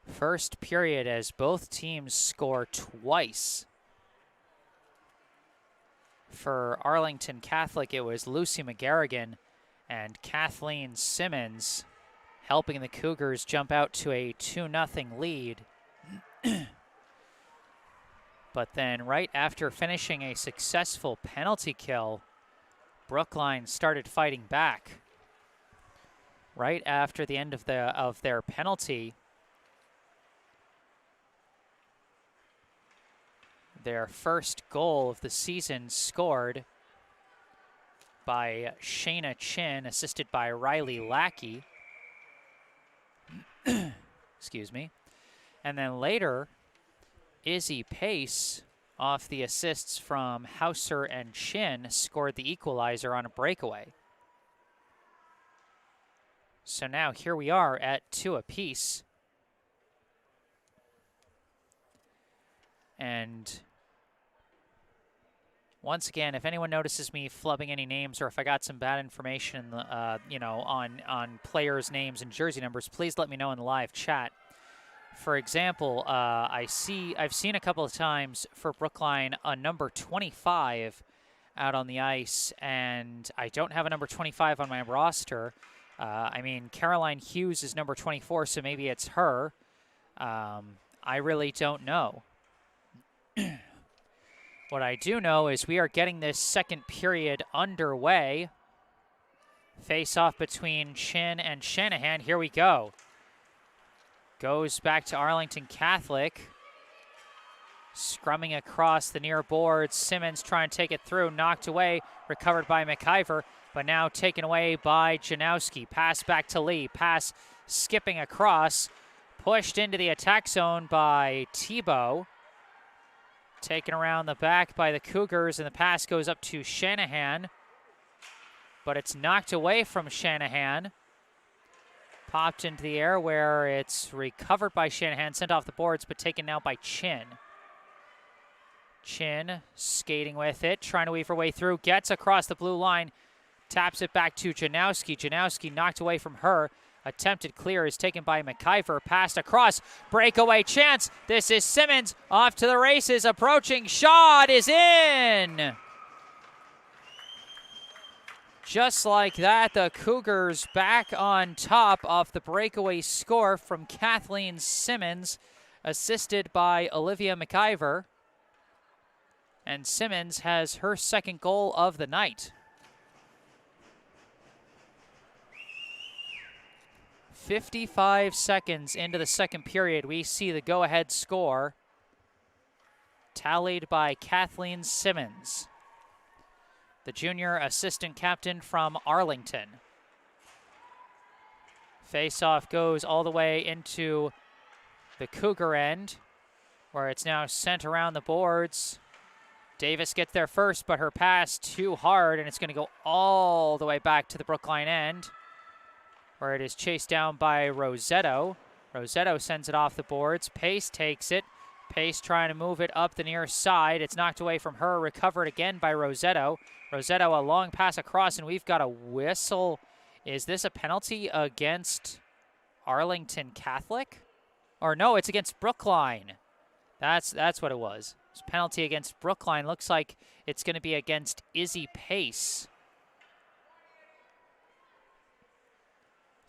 Speaker 1: first period as both teams score twice. For Arlington Catholic, it was Lucy McGarrigan and Kathleen Simmons helping the Cougars jump out to a 2-0 lead. But then right after finishing a successful penalty kill, Brookline started fighting back. Right after the end of their penalty, their first goal of the season scored by Shayna Chin, assisted by Riley Lackey. Excuse me. And then later, Izzy Pace, off the assists from Hauser and Chin, scored the equalizer on a breakaway. So now here we are at 2 apiece. And once again, if anyone notices me flubbing any names or if I got some bad information, on players' names and jersey numbers, please let me know in the live chat. For example, I've seen a couple of times for Brookline a number 25 out on the ice, and I don't have a number 25 on my roster. Caroline Hughes is number 24, so maybe it's her. I really don't know. What I do know is we are getting this second period underway. Face-off between Chin and Shanahan. Here we go. Goes back to Arlington Catholic. Scrumming across the near boards. Simmons trying to take it through. Knocked away. Recovered by McIver. But now taken away by Janowski. Pass back to Lee. Pass skipping across. Pushed into the attack zone by Tebow. Taken around the back by the Cougars, and the pass goes up to Shanahan. But it's knocked away from Shanahan. Popped into the air where it's recovered by Shanahan, sent off the boards, but taken now by Chin. Chin skating with it, trying to weave her way through, gets across the blue line, taps it back to Janowski. Janowski knocked away from her. Attempted clear is taken by McIver. Passed across. Breakaway chance. This is Simmons off to the races. Approaching. Shot is in. Just like that, the Cougars back on top off the breakaway score from Kathleen Simmons, assisted by Olivia McIver. And Simmons has her second goal of the night. 55 seconds into the second period, we see the go-ahead score tallied by Kathleen Simmons, the junior assistant captain from Arlington. Face-off goes all the way into the Cougar end, where it's now sent around the boards. Davis gets there first, but her pass too hard, and it's going to go all the way back to the Brookline end, where it is chased down by Rosetto. Rosetto sends it off the boards. Pace takes it. Pace trying to move it up the near side. It's knocked away from her, recovered again by Rosetto. Rosetto, a long pass across, and we've got a whistle. Is this a penalty against Arlington Catholic? Or no, it's against Brookline. That's what it was. It's a penalty against Brookline. Looks like it's going to be against Izzy Pace.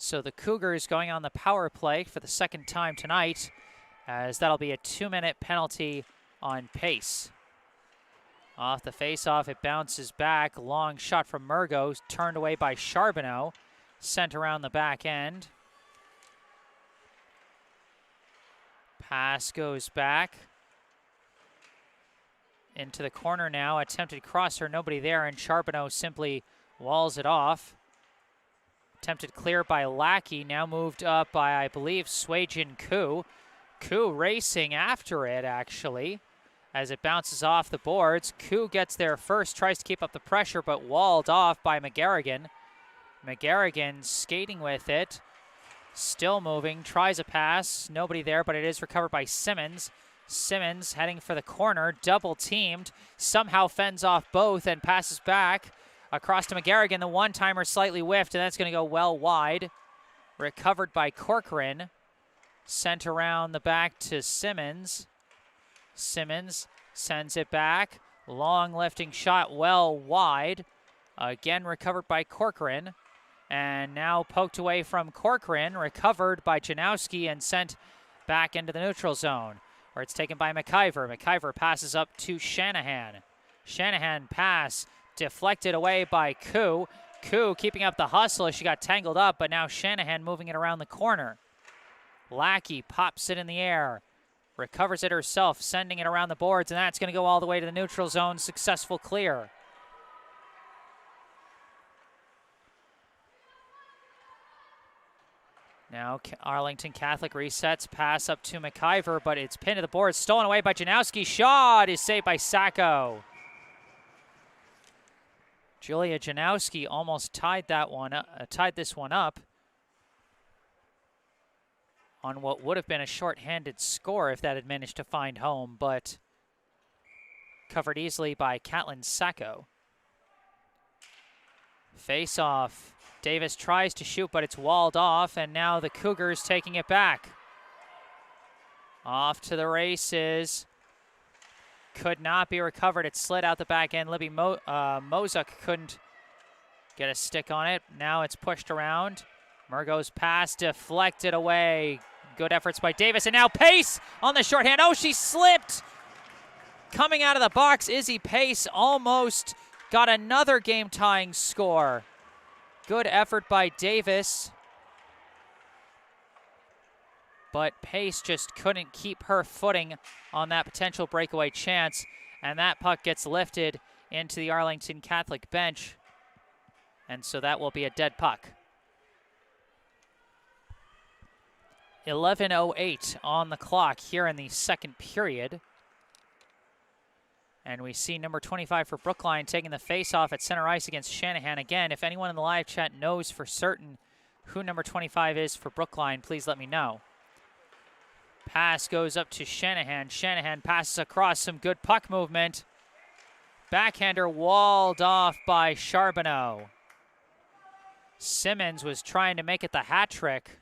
Speaker 1: So the Cougars going on the power play for the second time tonight, as that'll be a 2-minute penalty on Pace. Off the face-off, it bounces back. Long shot from Murgo, turned away by Charbonneau. Sent around the back end. Pass goes back into the corner now. Attempted crosser, nobody there, and Charbonneau simply walls it off. Attempted clear by Lackey, now moved up by, I believe, Swayjin Koo. Koo racing after it, actually, as it bounces off the boards. Koo gets there first, tries to keep up the pressure, but walled off by McGarrigan. McGarrigan skating with it. Still moving, tries a pass, nobody there, but it is recovered by Simmons. Simmons heading for the corner, double teamed, somehow fends off both and passes back across to McGarrigan. The one-timer slightly whiffed, and that's going to go well wide. Recovered by Corcoran. Sent around the back to Simmons. Simmons sends it back. Long lifting shot well wide. Again recovered by Corcoran. And now poked away from Corcoran, recovered by Janowski and sent back into the neutral zone, where it's taken by McIver. McIver passes up to Shanahan. Shanahan pass deflected away by Koo. Koo keeping up the hustle as she got tangled up, but now Shanahan moving it around the corner. Lackey pops it in the air, recovers it herself, sending it around the boards, and that's going to go all the way to the neutral zone. Successful clear. Now Arlington Catholic resets, pass up to McIver, but it's pinned to the board, stolen away by Janowski. Shot is saved by Sacco. Julia Janowski almost tied this one up on what would have been a shorthanded score if that had managed to find home, but covered easily by Caitlin Sacco. Face off. Davis tries to shoot, but it's walled off, and now the Cougars taking it back. Off to the races. Could not be recovered. It slid out the back end. Libby Mozuk couldn't get a stick on it. Now it's pushed around. Murgo's pass deflected away. Good efforts by Davis, and now Pace on the shorthand. Oh, she slipped. Coming out of the box, Izzy Pace almost got another game-tying score. Good effort by Davis, but Pace just couldn't keep her footing on that potential breakaway chance, and that puck gets lifted into the Arlington Catholic bench, and so that will be a dead puck. 11:08 on the clock here in the second period. And we see number 25 for Brookline taking the face-off at center ice against Shanahan. Again, if anyone in the live chat knows for certain who number 25 is for Brookline, please let me know. Pass goes up to Shanahan. Shanahan passes across, some good puck movement. Backhander walled off by Charbonneau. Simmons was trying to make it the hat trick.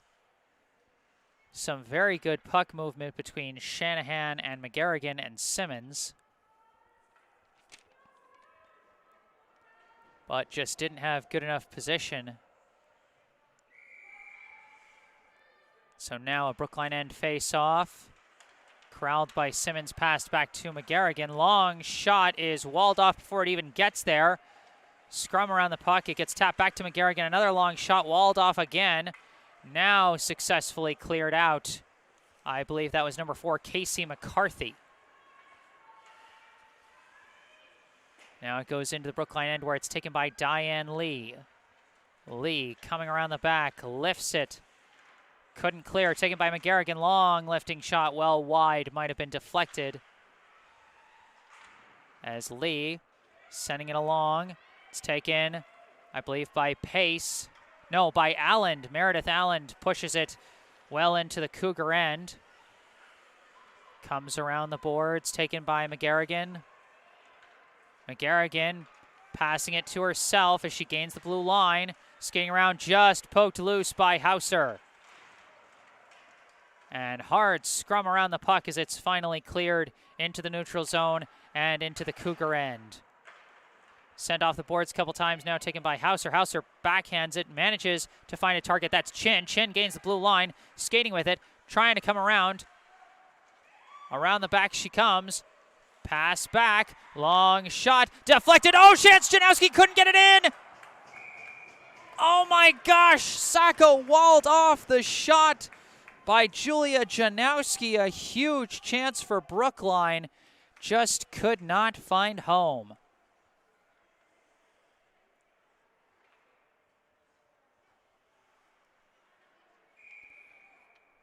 Speaker 1: Some very good puck movement between Shanahan and McGarrigan and Simmons, but just didn't have good enough position. So now a Brookline end face-off. Corralled by Simmons, passed back to McGarrigan. Long shot is walled off before it even gets there. Scrum around the puck. It gets tapped back to McGarrigan. Another long shot walled off again. Now successfully cleared out. I believe that was number 4, Casey McCarthy. Now it goes into the Brookline end where it's taken by Diane Lee. Lee coming around the back, lifts it. Couldn't clear, taken by McGarrigan. Long lifting shot, well wide, might have been deflected. As Lee sending it along. It's taken, I believe, by Pace. No, by Alland. Meredith Alland pushes it well into the Cougar end. Comes around the boards, taken by McGarrigan. McGarrigan passing it to herself as she gains the blue line. Skating around, just poked loose by Hauser. And hard scrum around the puck as it's finally cleared into the neutral zone and into the Cougar end. Sent off the boards a couple times now, taken by Hauser. Hauser backhands it, manages to find a target. That's Chin. Chin gains the blue line, skating with it, trying to come around. Around the back she comes. Pass back, long shot, deflected. Oh, chance, Janowski couldn't get it in. Oh my gosh, Sacco walled off the shot by Julia Janowski. A huge chance for Brookline. Just could not find home.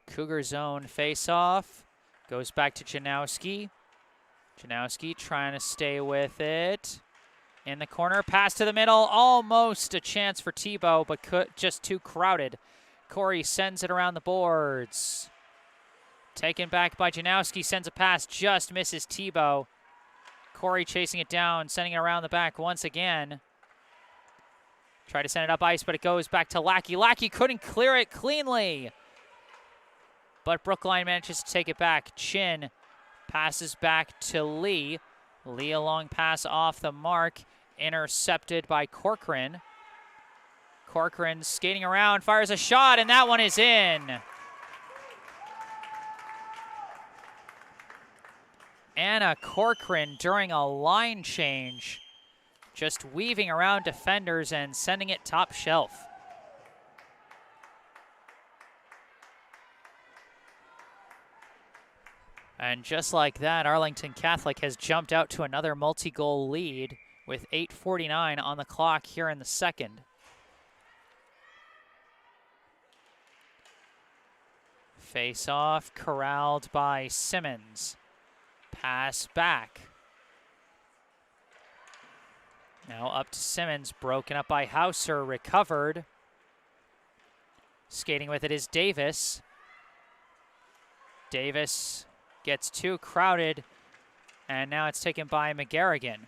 Speaker 1: Cougar zone face-off. Goes back to Janowski. Janowski trying to stay with it. In the corner, pass to the middle. Almost a chance for Tebow, but just too crowded. Corey sends it around the boards. Taken back by Janowski, sends a pass, just misses Tebow. Corey chasing it down, sending it around the back once again. Try to send it up ice, but it goes back to Lackey. Lackey couldn't clear it cleanly. But Brookline manages to take it back. Chin passes back to Lee. Lee a long pass off the mark, intercepted by Corcoran. Corcoran skating around, fires a shot, and that one is in. Anna Corcoran during a line change, just weaving around defenders and sending it top shelf. And just like that, Arlington Catholic has jumped out to another multi-goal lead with 8:49 on the clock here in the second. Face-off, corralled by Simmons. Pass back. Now up to Simmons, broken up by Hauser, recovered. Skating with it is Davis. Davis gets too crowded, and now it's taken by McGarrigan.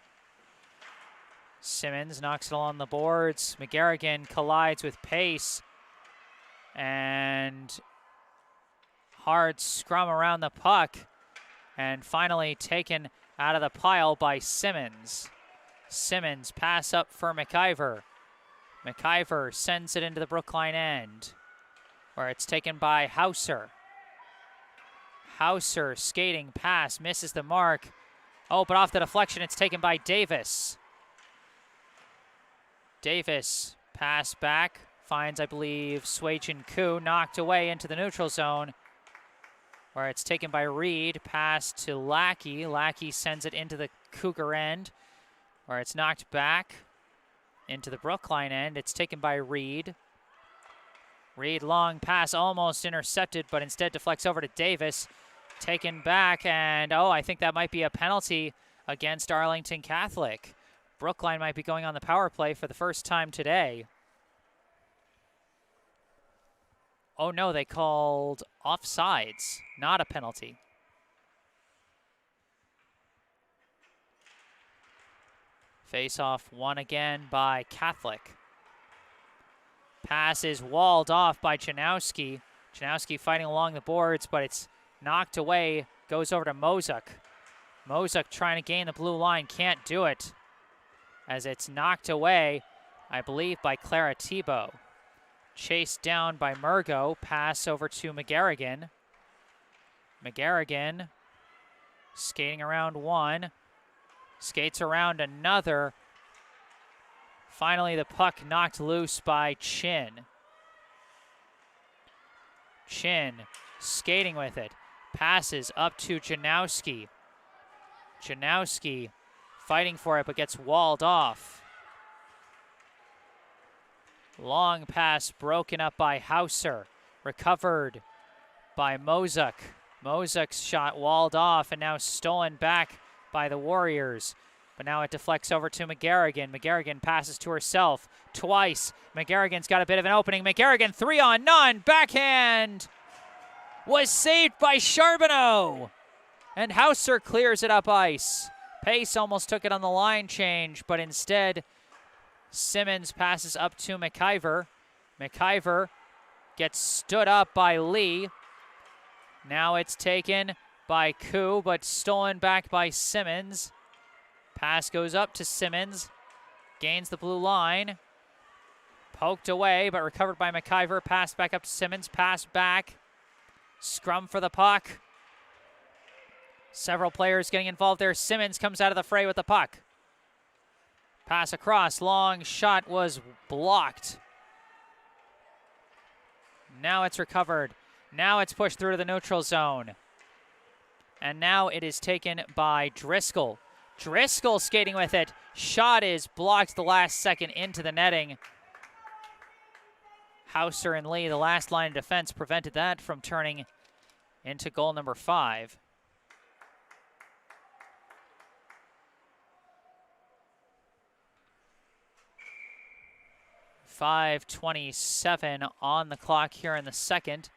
Speaker 1: Simmons knocks it along the boards. McGarrigan collides with pace, and hard scrum around the puck, and finally taken out of the pile by Simmons. Simmons pass up for McIver. McIver sends it into the Brookline end, where it's taken by Hauser. Hauser skating pass, misses the mark. Oh, but off the deflection, it's taken by Davis. Davis, pass back, finds, I believe, Swaychin Koo, knocked away into the neutral zone, where it's taken by Reed, pass to Lackey. Lackey sends it into the Cougar end, where it's knocked back into the Brookline end. It's taken by Reed. Reed, long pass, almost intercepted, but instead deflects over to Davis. Taken back, and I think that might be a penalty against Arlington Catholic. Brookline might be going on the power play for the first time today. Oh no, they called offsides, not a penalty. Face-off won again by Catholic. Pass is walled off by Janowski. Janowski fighting along the boards, but it's knocked away, goes over to Mozuk. Mozuk trying to gain the blue line, can't do it, as it's knocked away, I believe, by Clara Tebow. Chased down by Murgo, pass over to McGarrigan. McGarrigan skating around one, skates around another. Finally, the puck knocked loose by Chin. Chin skating with it. Passes up to Janowski. Janowski fighting for it, but gets walled off. Long pass broken up by Hauser. Recovered by Mozuk. Mozuk's shot walled off and now stolen back by the Warriors. But now it deflects over to McGarrigan. McGarrigan passes to herself twice. McGarrigan's got a bit of an opening. McGarrigan 3-on-none. Backhand was saved by Charbonneau. And Hauser clears it up ice. Pace almost took it on the line change, but instead Simmons passes up to McIver. McIver gets stood up by Lee. Now it's taken by Koo, but stolen back by Simmons. Pass goes up to Simmons. Gains the blue line. Poked away, but recovered by McIver. Pass back up to Simmons. Pass back. Scrum for the puck. Several players getting involved there. Simmons comes out of the fray with the puck. Pass across. Long shot was blocked. Now it's recovered. Now it's pushed through to the neutral zone. And now it is taken by Driscoll. Driscoll skating with it. Shot is blocked the last second into the netting. Hauser and Lee, the last line of defense, prevented that from turning into goal number 5. .5:27 on the clock here in the second.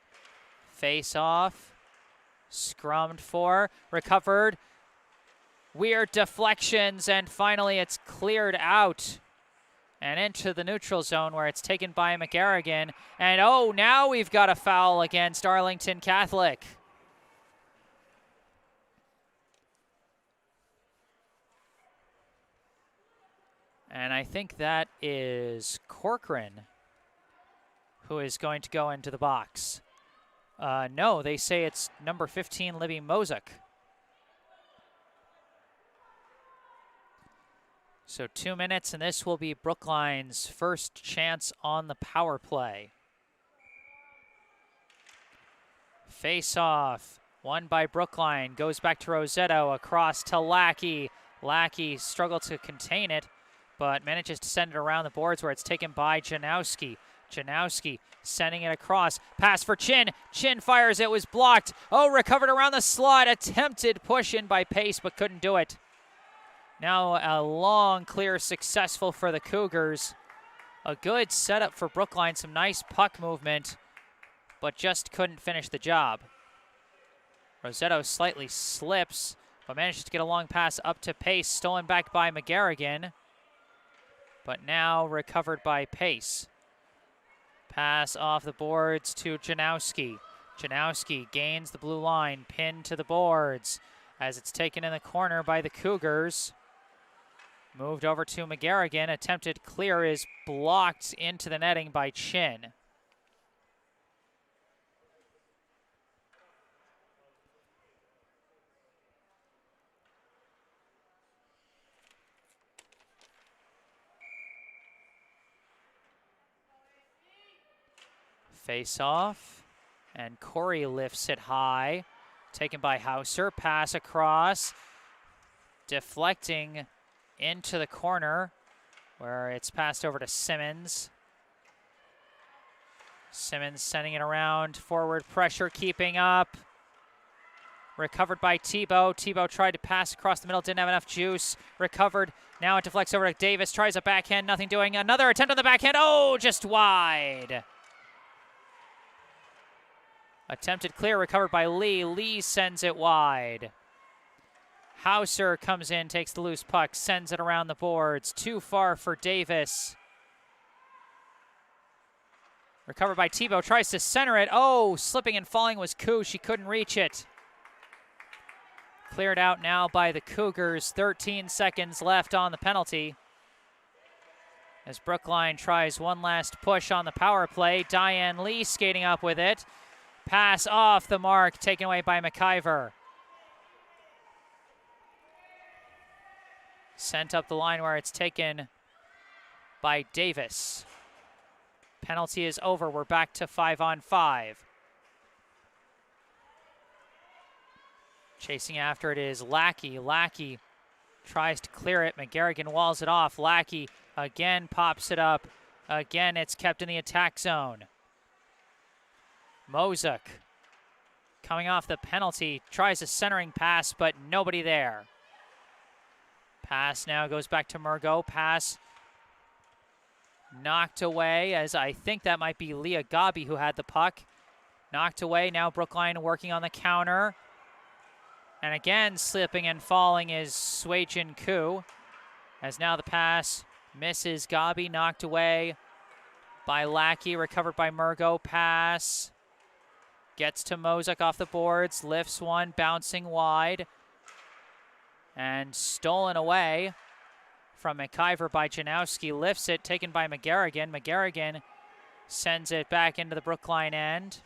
Speaker 1: Face off. Scrummed for. Recovered. Weird deflections, and finally it's cleared out and into the neutral zone where it's taken by McGarrigan. And oh, now we've got a foul against Arlington Catholic. And I think that is Corcoran who is going to go into the box. No, they say it's number 15, Libby Mozak. So 2 minutes, and this will be Brookline's first chance on the power play. Face off, won by Brookline, goes back to Rosetto, across to Lackey. Lackey struggled to contain it, but manages to send it around the boards where it's taken by Janowski. Janowski sending it across. Pass for Chin. Chin fires. It was blocked. Oh, recovered around the slot. Attempted push in by Pace, but couldn't do it. Now a long clear, successful for the Cougars. A good setup for Brookline. Some nice puck movement, but just couldn't finish the job. Rosetto slightly slips, but manages to get a long pass up to Pace. Stolen back by McGarrigan, but now recovered by Pace. Pass off the boards to Janowski. Janowski gains the blue line, pinned to the boards as it's taken in the corner by the Cougars. Moved over to McGarrigan. Attempted clear is blocked into the netting by Chin. Face off, and Corey lifts it high. Taken by Hauser. Pass across, deflecting into the corner where it's passed over to Simmons. Simmons sending it around. Forward pressure keeping up. Recovered by Tebow. Tebow tried to pass across the middle, didn't have enough juice. Recovered. Now it deflects over to Davis. Tries a backhand, nothing doing. Another attempt on the backhand. Oh, just wide. Attempted clear, recovered by Lee. Lee sends it wide. Hauser comes in, takes the loose puck, sends it around the boards. Too far for Davis. Recovered by Tebow, tries to center it. Oh, slipping and falling was Koo. She couldn't reach it. Cleared out now by the Cougars. 13 seconds left on the penalty. As Brookline tries one last push on the power play. Diane Lee skating up with it. Pass off the mark, taken away by McIver. Sent up the line where it's taken by Davis. Penalty is over. We're back to 5-on-5. Chasing after it is Lackey. Lackey tries to clear it. McGarrigan walls it off. Lackey again pops it up. Again, it's kept in the attack zone. Mozak coming off the penalty, tries a centering pass, but nobody there. Pass now goes back to Murgo. Pass knocked away, as I think that might be Leah Gabi who had the puck. Knocked away. Now Brookline working on the counter. And again, slipping and falling is Swayjin Koo. As now the pass misses Gabi, knocked away by Lackey, recovered by Murgo. Pass gets to Mozak off the boards, lifts one, bouncing wide. And stolen away from McIver by Janowski. Lifts it, taken by McGarrigan. McGarrigan sends it back into the Brookline end.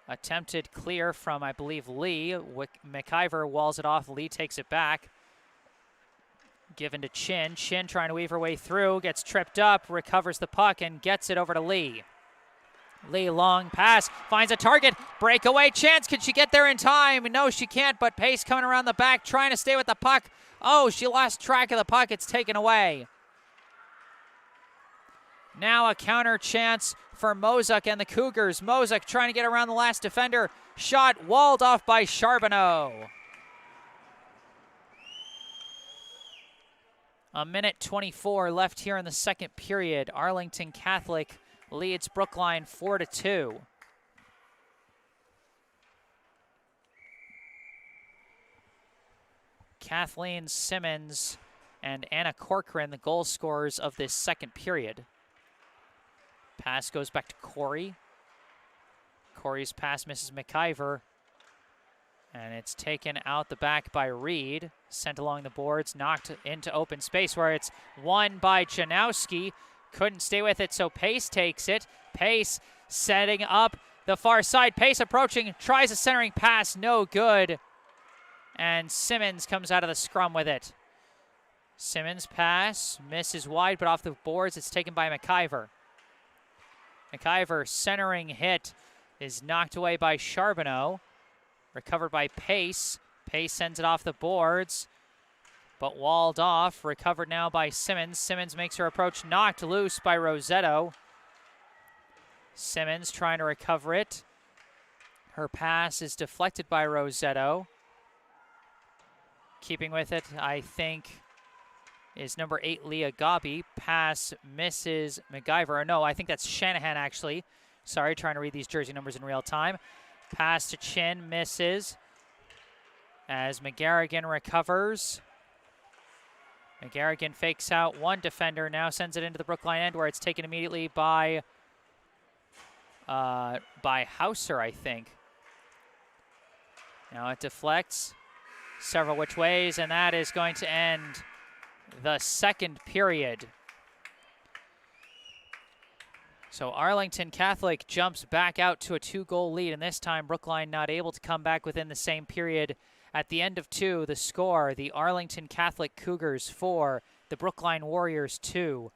Speaker 1: Attempted clear from, I believe, Lee. McIver walls it off. Lee takes it back. Given to Chin. Chin trying to weave her way through. Gets tripped up. Recovers the puck and gets it over to Lee. Lee, long pass, finds a target, breakaway chance. Can she get there in time? No, she can't, but Pace coming around the back, trying to stay with the puck. Oh, she lost track of the puck. It's taken away. Now a counter chance for Mozak and the Cougars. Mozak trying to get around the last defender. Shot walled off by Charbonneau. A minute 24 left here in the second period. Arlington Catholic leads Brookline 4-2. Kathleen Simmons and Anna Corcoran, the goal scorers of this second period. Pass goes back to Corey. Corey's pass misses McIver. And it's taken out the back by Reed. Sent along the boards, knocked into open space where it's won by Janowski. Couldn't stay with it, so Pace takes it. Pace setting up the far side. Pace approaching, tries a centering pass, no good. And Simmons comes out of the scrum with it. Simmons' pass misses wide, but off the boards, it's taken by McIver. McIver centering hit is knocked away by Charbonneau. Recovered by Pace. Pace sends it off the boards, but walled off. Recovered now by Simmons. Simmons makes her approach, knocked loose by Rosetto. Simmons trying to recover it. Her pass is deflected by Rosetto. Keeping with it, I think, is number 8, Leah Gabi. Pass misses McIver. Or no, I think that's Shanahan, actually. Sorry, trying to read these jersey numbers in real time. Pass to Chin, misses. As McGarrigan recovers. McGarrigan fakes out one defender, now sends it into the Brookline end where it's taken immediately by Hauser, I think. Now it deflects several which ways, and that is going to end the second period. So Arlington Catholic jumps back out to a 2-goal lead, and this time Brookline not able to come back within the same period. At the end of 2, the score, the Arlington Catholic Cougars 4, the Brookline Warriors 2.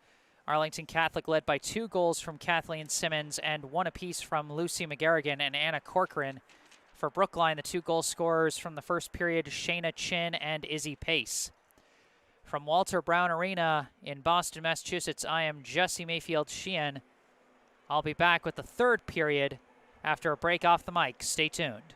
Speaker 1: Arlington Catholic led by 2 goals from Kathleen Simmons and 1 apiece from Lucy McGarrigan and Anna Corcoran. For Brookline, the 2 goal scorers from the first period, Shayna Chin and Izzy Pace. From Walter Brown Arena in Boston, Massachusetts, I am Jesse Mayfield-Sheehan. I'll be back with the third period after a break off the mic. Stay tuned.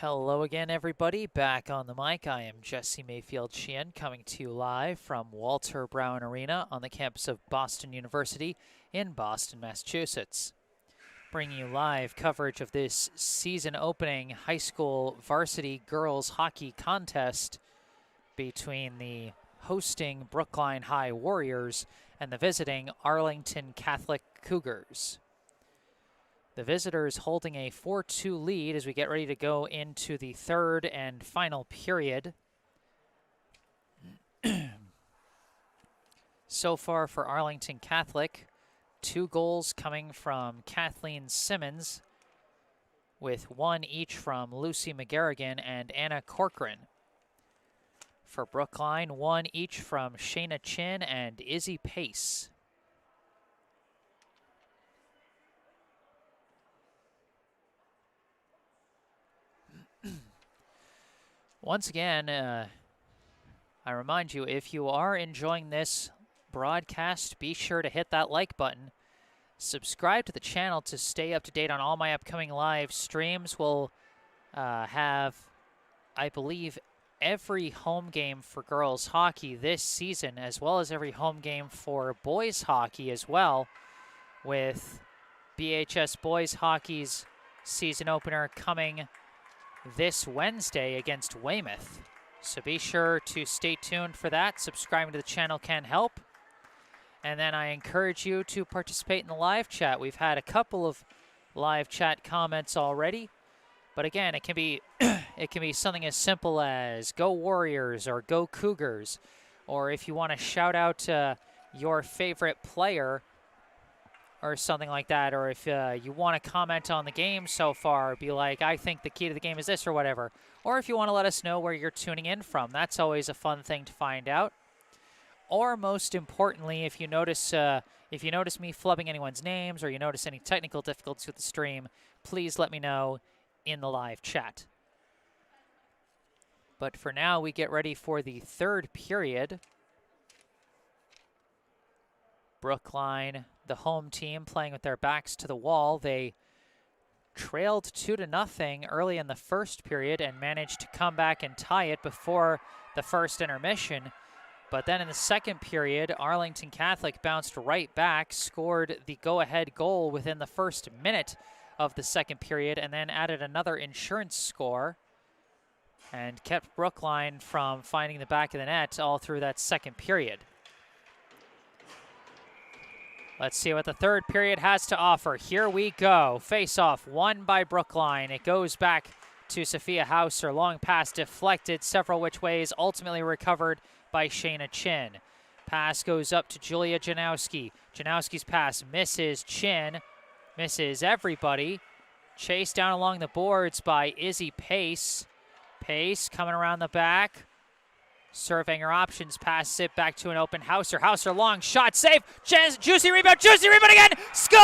Speaker 1: Hello again, everybody. Back on the mic, I am Jesse Mayfield-Sheehan, coming to you live from Walter Brown Arena on the campus of Boston University in Boston, Massachusetts. Bringing you live coverage of this season-opening high school varsity girls hockey contest between the hosting Brookline High Warriors and the visiting Arlington Catholic Cougars. The visitors holding a 4-2 lead as we get ready to go into the third and final period. So far for Arlington Catholic, 2 goals coming from Kathleen Simmons, with 1 each from Lucy McGarrigan and Anna Corcoran. For Brookline, 1 each from Shayna Chin and Izzy Pace. Once again, I remind you, if you are enjoying this broadcast, be sure to hit that like button. Subscribe to the channel to stay up to date on all my upcoming live streams. We'll have, I believe, every home game for girls hockey this season, as well as every home game for boys hockey as well, with BHS boys hockey's season opener coming this Wednesday against Weymouth. So be sure to stay tuned for that. Subscribing to the channel can help. And then I encourage you to participate in the live chat. We've had a couple of live chat comments already. But again, it can be it can be something as simple as Go Warriors or Go Cougars. Or if you want to shout out your favorite player or something like that, or if you want to comment on the game so far, be like, I think the key to the game is this or whatever. Or if you want to let us know where you're tuning in from, that's always a fun thing to find out. Or most importantly, if you notice me flubbing anyone's names or you notice any technical difficulties with the stream, please let me know in the live chat. But for now, we get ready for the third period. Brookline, the home team, playing with their backs to the wall. They trailed 2-0 early in the first period and managed to come back and tie it before the first intermission. But then in the second period, Arlington Catholic bounced right back, scored the go-ahead goal within the first minute of the second period, and then added another insurance score and kept Brookline from finding the back of the net all through that second period. Let's see what the third period has to offer. Here we go. Face-off won by Brookline. It goes back to Sophia Hauser. Long pass deflected several which ways, ultimately recovered by Shayna Chin. Pass goes up to Julia Janowski. Janowski's pass misses Chin, misses everybody. Chased down along the boards by Izzy Pace. Pace coming around the back. Surveying her options, passes it back to an open Hauser. Hauser, long shot, save. Juicy rebound again. Score!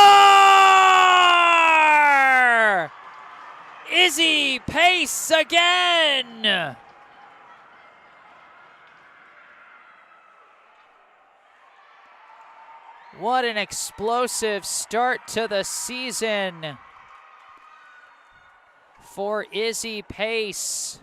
Speaker 1: Izzy Pace again. What an explosive start to the season for Izzy Pace.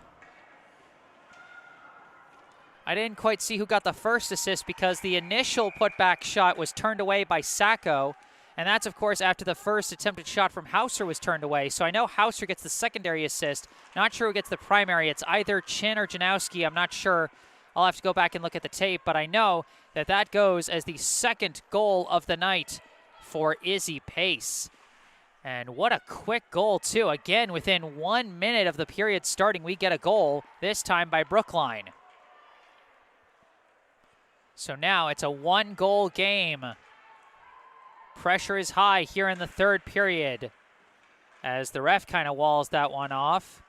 Speaker 1: I didn't quite see who got the first assist because the initial putback shot was turned away by Sacco, and that's, of course, after the first attempted shot from Hauser was turned away. So I know Hauser gets the secondary assist. Not sure who gets the primary. It's either Chin or Janowski. I'm not sure. I'll have to go back and look at the tape, but I know that that goes as the second goal of the night for Izzy Pace. And what a quick goal, too. Again, within 1 minute of the period starting, we get a goal, this time by Brookline. So now it's a 1-goal game. Pressure is high here in the third period as the ref kind of walls that one off.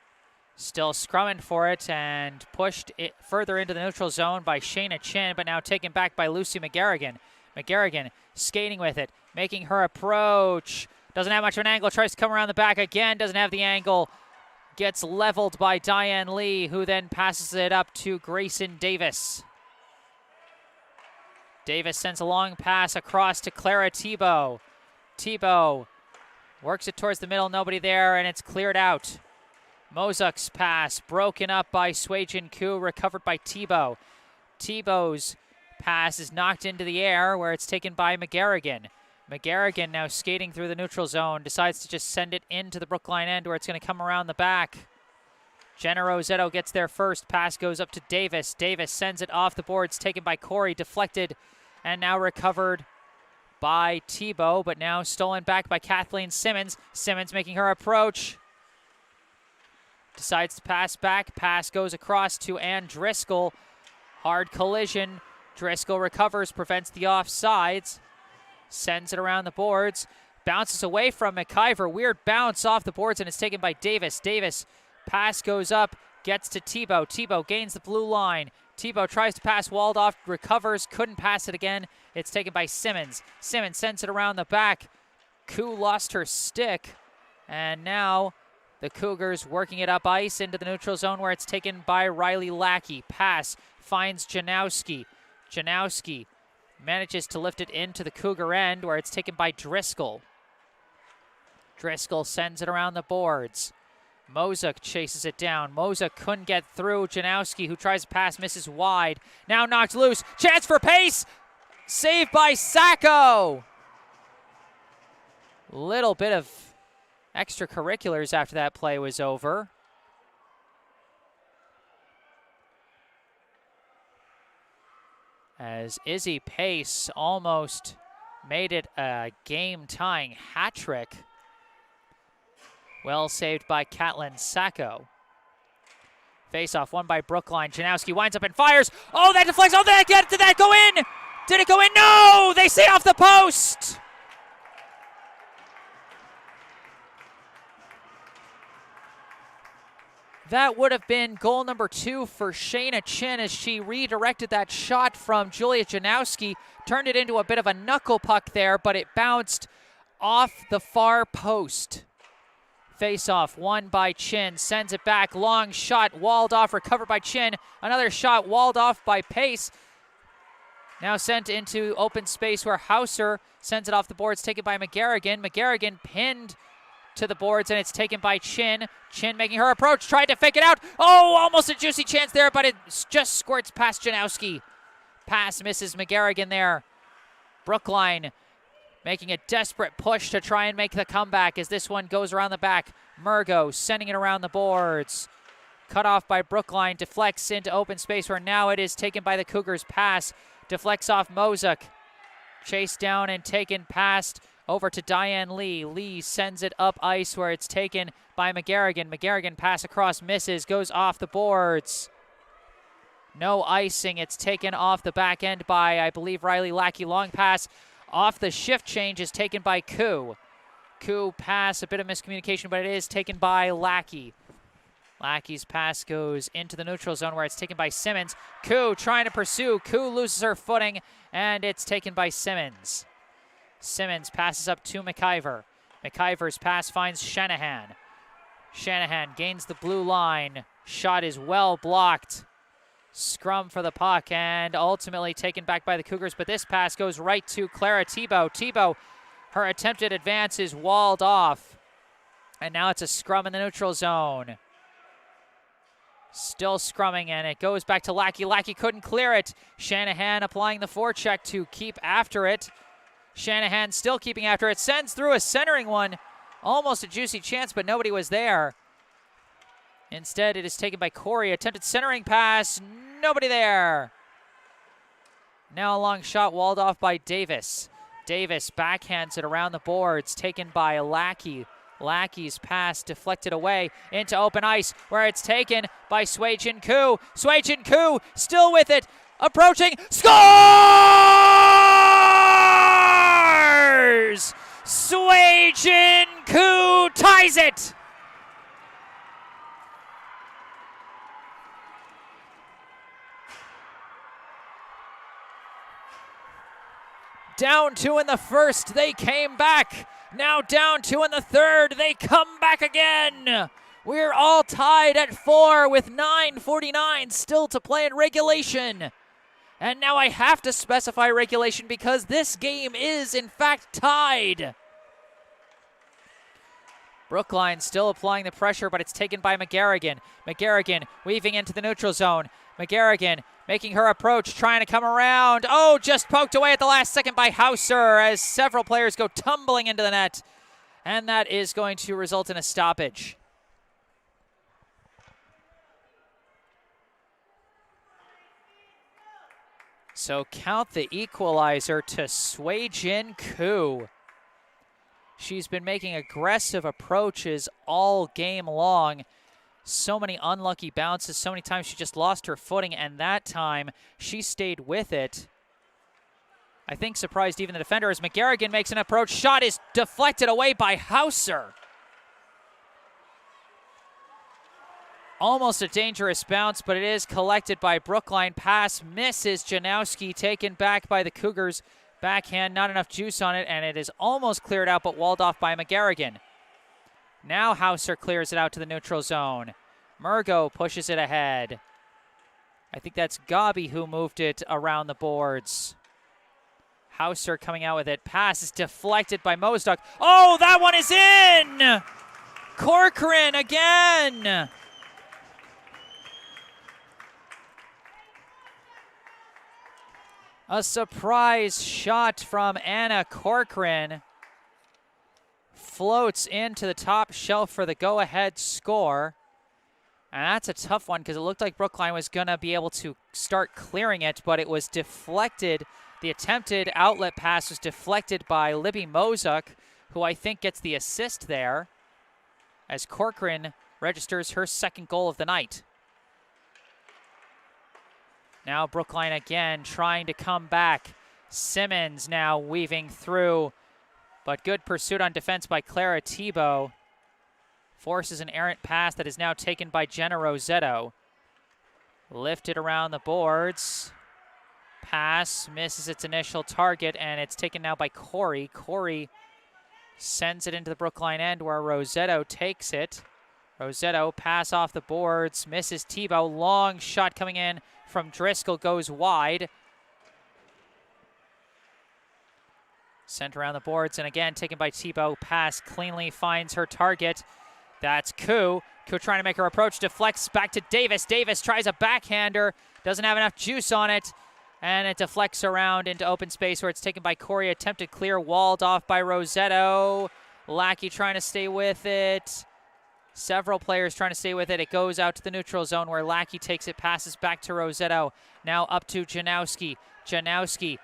Speaker 1: Still scrumming for it and pushed it further into the neutral zone by Shayna Chin, but now taken back by Lucy McGarrigan. McGarrigan skating with it, making her approach. Doesn't have much of an angle, tries to come around the back again, doesn't have the angle. Gets leveled by Diane Lee, who then passes it up to Grayson Davis. Davis sends a long pass across to Clara Tebow. Tebow works it towards the middle, nobody there, and it's cleared out. Mozuk's pass broken up by Sui-Jin Koo, recovered by Tebow. Tebow's pass is knocked into the air where it's taken by McGarrigan. McGarrigan now skating through the neutral zone, decides to just send it into the Brookline end where it's going to come around the back. Jenna Rossetto gets there first. Pass goes up to Davis. Davis sends it off the boards, taken by Corey, deflected, and now recovered by Tebow, but now stolen back by Kathleen Simmons. Simmons making her approach. Decides to pass back. Pass goes across to Ann Driscoll. Hard collision. Driscoll recovers, prevents the offsides. Sends it around the boards. Bounces away from McIver. Weird bounce off the boards, and it's taken by Davis. Davis, pass goes up, gets to Tebow. Tebow gains the blue line. Tebow tries to pass, walled off, recovers, couldn't pass it again. It's taken by Simmons. Simmons sends it around the back. Koo lost her stick, and now the Cougars working it up ice into the neutral zone where it's taken by Riley Lackey. Pass finds Janowski. Janowski manages to lift it into the Cougar end where it's taken by Driscoll. Driscoll sends it around the boards. Mozuk chases it down. Mozuk couldn't get through. Janowski, who tries to pass, misses wide. Now knocked loose. Chance for pace. Saved by Sacco. Little bit of extracurriculars after that play was over. As Izzy Pace almost made it a game-tying hat trick. Well saved by Caitlin Sacco. Face-off won by Brookline. Janowski winds up and fires. Oh, that deflects. Oh, did that go in? Did it go in? No! They say off the post! That would have been goal number 2 for Shayna Chin as she redirected that shot from Julia Janowski. Turned it into a bit of a knuckle puck there, but it bounced off the far post. Face-off won by Chin. Sends it back. Long shot. Walled off. Recovered by Chin. Another shot walled off by Pace. Now sent into open space where Hauser sends it off the boards. Taken by McGarrigan. McGarrigan pinned to the boards, and it's taken by Chin. Chin making her approach. Tried to fake it out. Oh, almost a juicy chance there, but it just squirts past Janowski. Pass misses McGarrigan there. Brookline making a desperate push to try and make the comeback as this one goes around the back. Murgo sending it around the boards. Cut off by Brookline. Deflects into open space where now it is taken by the Cougars. Pass. Deflects off Mozuk. Chased down and taken past over to Diane Lee. Lee sends it up ice where it's taken by McGarrigan. McGarrigan pass across, misses, goes off the boards. No icing. It's taken off the back end by, I believe, Riley Lackey. Long pass off the shift change is taken by Koo. Koo pass, a bit of miscommunication, but it is taken by Lackey. Lackey's pass goes into the neutral zone where it's taken by Simmons. Koo trying to pursue. Koo loses her footing, and it's taken by Simmons. Simmons passes up to McIver. McIver's pass finds Shanahan. Shanahan gains the blue line. Shot is well blocked. Scrum for the puck and ultimately taken back by the Cougars, but this pass goes right to Clara Tebow. Tebow, her attempted advance is walled off. And now it's a scrum in the neutral zone. Still scrumming, and it goes back to Lackey. Lackey couldn't clear it. Shanahan applying the forecheck to keep after it. Shanahan still keeping after it. Sends through a centering one. Almost a juicy chance, but nobody was there. Instead, it is taken by Corey. Attempted centering pass. Nobody there. Now a long shot walled off by Davis. Davis backhands it around the boards. Taken by Lackey. Lackey's pass deflected away into open ice where it's taken by Sui-Jin Koo. Sui-Jin Koo still with it. Approaching. Scores! Sui-Jin Koo ties it. Down 2 in the first, they came back. Now down 2 in the third, they come back again. We're all tied at 4 with 9:49 still to play in regulation. And now I have to specify regulation because this game is in fact tied. Brookline still applying the pressure, but it's taken by McGarrigan. McGarrigan weaving into the neutral zone. McGarrigan making her approach, trying to come around. Oh, just poked away at the last second by Hauser as several players go tumbling into the net. And that is going to result in a stoppage. So count the equalizer to Sway-Jin Koo. She's been making aggressive approaches all game long. So many unlucky bounces, so many times she just lost her footing, and that time she stayed with it. I think surprised even the defender as McGarrigan makes an approach. Shot is deflected away by Hauser. Almost a dangerous bounce, but it is collected by Brookline. Pass misses. Janowski taken back by the Cougars. Backhand, not enough juice on it, and it is almost cleared out, but walled off by McGarrigan. Now Hauser clears it out to the neutral zone. Murgo pushes it ahead. I think that's Gabi who moved it around the boards. Hauser coming out with it. Pass is deflected by Mosduck. Oh, that one is in! Corcoran again! A surprise shot from Anna Corcoran. Floats into the top shelf for the go-ahead score. And that's a tough one because it looked like Brookline was going to be able to start clearing it, but it was deflected. The attempted outlet pass was deflected by Libby Mozuk, who I think gets the assist there, as Corcoran registers her second goal of the night. Now Brookline again trying to come back. Simmons now weaving through, but good pursuit on defense by Clara Thibault. Forces an errant pass that is now taken by Jenna Rosetto. Lifted around the boards. Pass misses its initial target, and it's taken now by Corey. Corey sends it into the Brookline end where Rosetto takes it. Rosetto pass off the boards, misses Thibault. Long shot coming in from Driscoll, goes wide. Sent around the boards, and again taken by Thibault. Pass cleanly finds her target. That's Koo. Koo trying to make her approach, deflects back to Davis. Davis tries a backhander, doesn't have enough juice on it, and it deflects around into open space where it's taken by Corey. Attempted clear, walled off by Rosetto. Lackey trying to stay with it. Several players trying to stay with it. It goes out to the neutral zone where Lackey takes it, passes back to Rosetto. Now up to Janowski. Janowski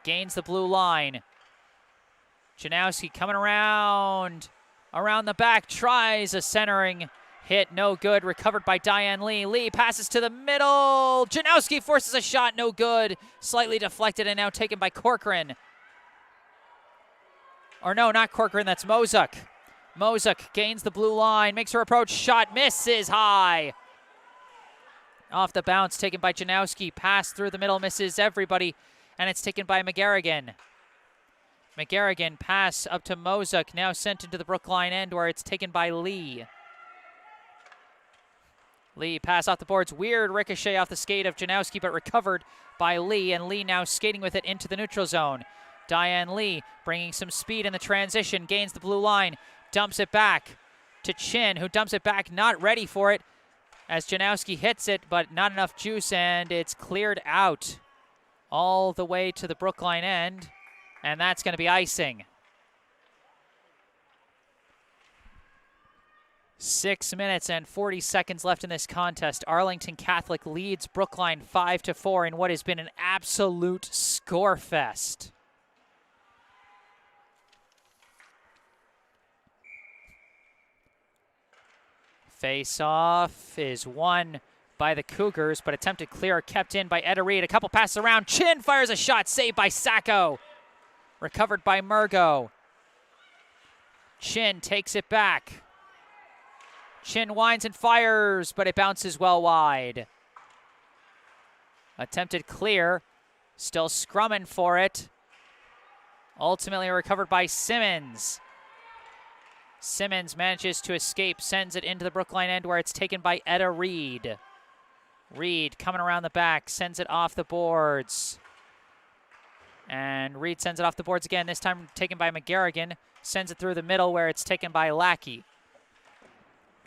Speaker 1: gains the blue line. Janowski coming around the back, tries a centering hit, no good. Recovered by Diane Lee. Lee passes to the middle. Janowski forces a shot, no good. Slightly deflected and now taken by Corcoran. Or no, not Corcoran, that's Mozuk. Mozuk gains the blue line, makes her approach, shot misses high. Off the bounce, taken by Janowski. Pass through the middle, misses everybody, and it's taken by McGarrigan. McGarrigan pass up to Mozuk, now sent into the Brookline end where it's taken by Lee. Lee pass off the boards, weird ricochet off the skate of Janowski, but recovered by Lee, and Lee now skating with it into the neutral zone. Diane Lee bringing some speed in the transition, gains the blue line, dumps it back to Chin, who dumps it back, not ready for it, as Janowski hits it, but not enough juice, and it's cleared out all the way to the Brookline end, and that's going to be icing. 6 minutes and 40 seconds left in this contest. Arlington Catholic leads Brookline 5-4 in what has been an absolute score fest. Face-off is won by the Cougars, but attempted clear kept in by Etta Reed. A couple passes around. Chin fires a shot, saved by Sacco. Recovered by Murgo. Chin takes it back. Chin winds and fires, but it bounces well wide. Attempted clear, still scrumming for it. Ultimately recovered by Simmons. Simmons manages to escape, sends it into the Brookline end where it's taken by Etta Reed. Reed coming around the back, sends it off the boards. And Reed sends it off the boards again, this time taken by McGarrigan. Sends it through the middle where it's taken by Lackey.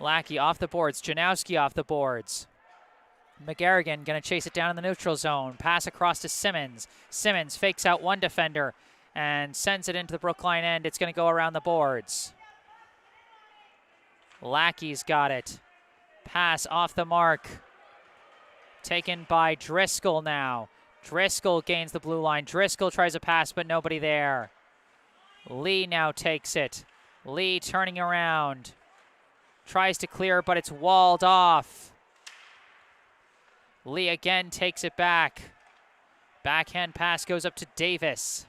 Speaker 1: Lackey off the boards. Janowski off the boards. McGarrigan going to chase it down in the neutral zone. Pass across to Simmons. Simmons fakes out one defender and sends it into the Brookline end. It's going to go around the boards. Lackey's got it. Pass off the mark. Taken by Driscoll now. Driscoll gains the blue line. Driscoll tries a pass, but nobody there. Lee now takes it. Lee turning around. Tries to clear, but it's walled off. Lee again takes it back. Backhand pass goes up to Davis.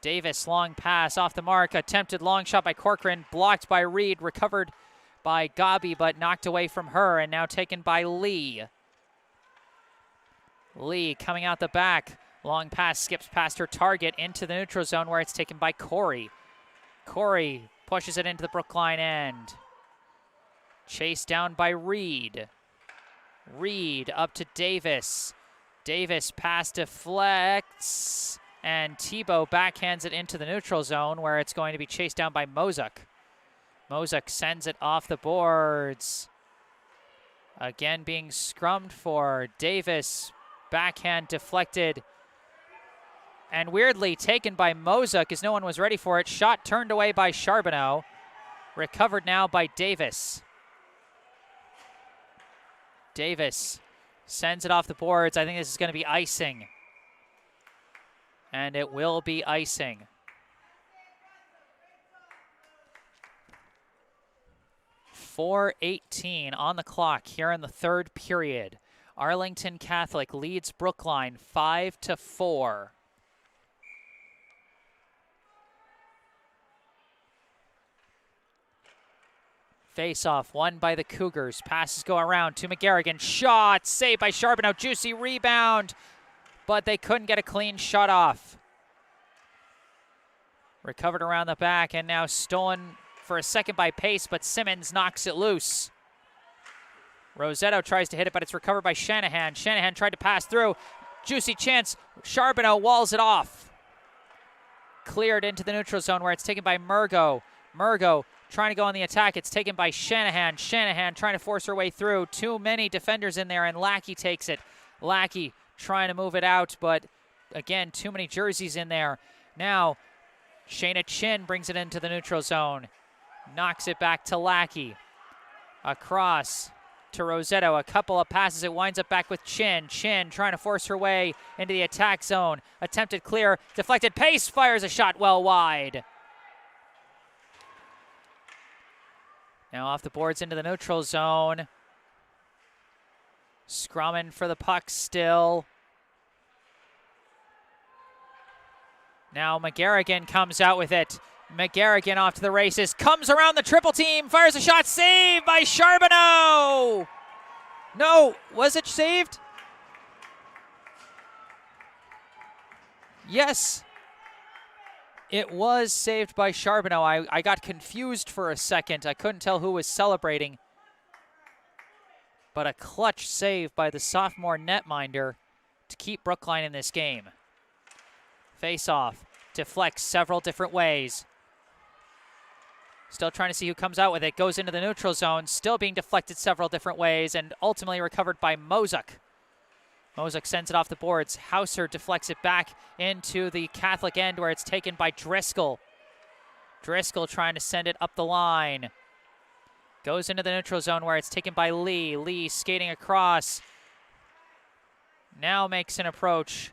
Speaker 1: Davis, long pass off the mark. Attempted long shot by Corcoran. Blocked by Reed. Recovered by Gabi, but knocked away from her, and now taken by Lee. Lee coming out the back. Long pass skips past her target into the neutral zone where it's taken by Corey. Corey pushes it into the Brookline end. Chased down by Reed. Reed up to Davis. Davis pass deflects, and Tebow backhands it into the neutral zone where it's going to be chased down by Mozak. Mozak sends it off the boards. Again being scrummed for. Davis, backhand deflected, and weirdly taken by Mozak as no one was ready for it. Shot turned away by Charbonneau. Recovered now by Davis. Davis sends it off the boards. I think this is going to be icing. And it will be icing. .4:18 on the clock here in the third period. Arlington Catholic leads Brookline 5-4. Face-off won by the Cougars. Passes go around to McGarrigan. Shot saved by Charbonneau. Juicy rebound, but they couldn't get a clean shot off. Recovered around the back and now stolen for a second by Pace, but Simmons knocks it loose. Rosetto tries to hit it, but it's recovered by Shanahan. Shanahan tried to pass through. Juicy chance. Charbonneau walls it off. Cleared into the neutral zone where it's taken by Murgo. Murgo trying to go on the attack. It's taken by Shanahan. Shanahan trying to force her way through. Too many defenders in there, and Lackey takes it. Lackey trying to move it out, but again, too many jerseys in there. Now, Shayna Chin brings it into the neutral zone. Knocks it back to Lackey. Across to Rosetto. A couple of passes. It winds up back with Chin. Chin trying to force her way into the attack zone. Attempted clear. Deflected. Pace fires a shot well wide. Now off the boards into the neutral zone. Scrumming for the puck still. Now McGarrigan comes out with it. McGarrigan off to the races. Comes around the triple team. Fires a shot. Saved by Charbonneau. No, was it saved? Yes. It was saved by Charbonneau. I got confused for a second. I couldn't tell who was celebrating. But a clutch save by the sophomore netminder to keep Brookline in this game. Face-off. Deflects several different ways. Still trying to see who comes out with it. Goes into the neutral zone. Still being deflected several different ways and ultimately recovered by Mozak. Mozak sends it off the boards. Hauser deflects it back into the Catholic end where it's taken by Driscoll. Driscoll trying to send it up the line. Goes into the neutral zone where it's taken by Lee. Lee skating across. Now makes an approach.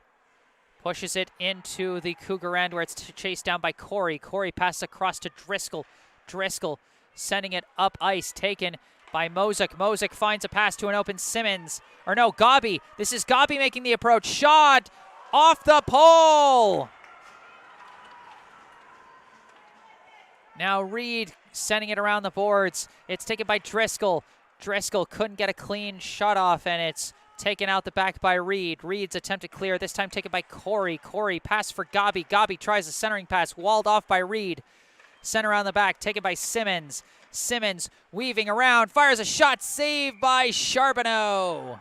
Speaker 1: Pushes it into the Cougar end where it's chased down by Corey. Corey passes across to Driscoll. Driscoll sending it up ice. Taken by Mozak. Mozak finds a pass to an open Simmons. Or no, Gabi. This is Gabi making the approach. Shot off the pole. Now Reed sending it around the boards. It's taken by Driscoll. Driscoll couldn't get a clean shot off, and it's taken out the back by Reed. Reed's attempted clear, this time taken by Corey. Corey pass for Gabi. Gabi tries a centering pass, walled off by Reed. Center on the back, taken by Simmons. Simmons weaving around, fires a shot, saved by Charbonneau.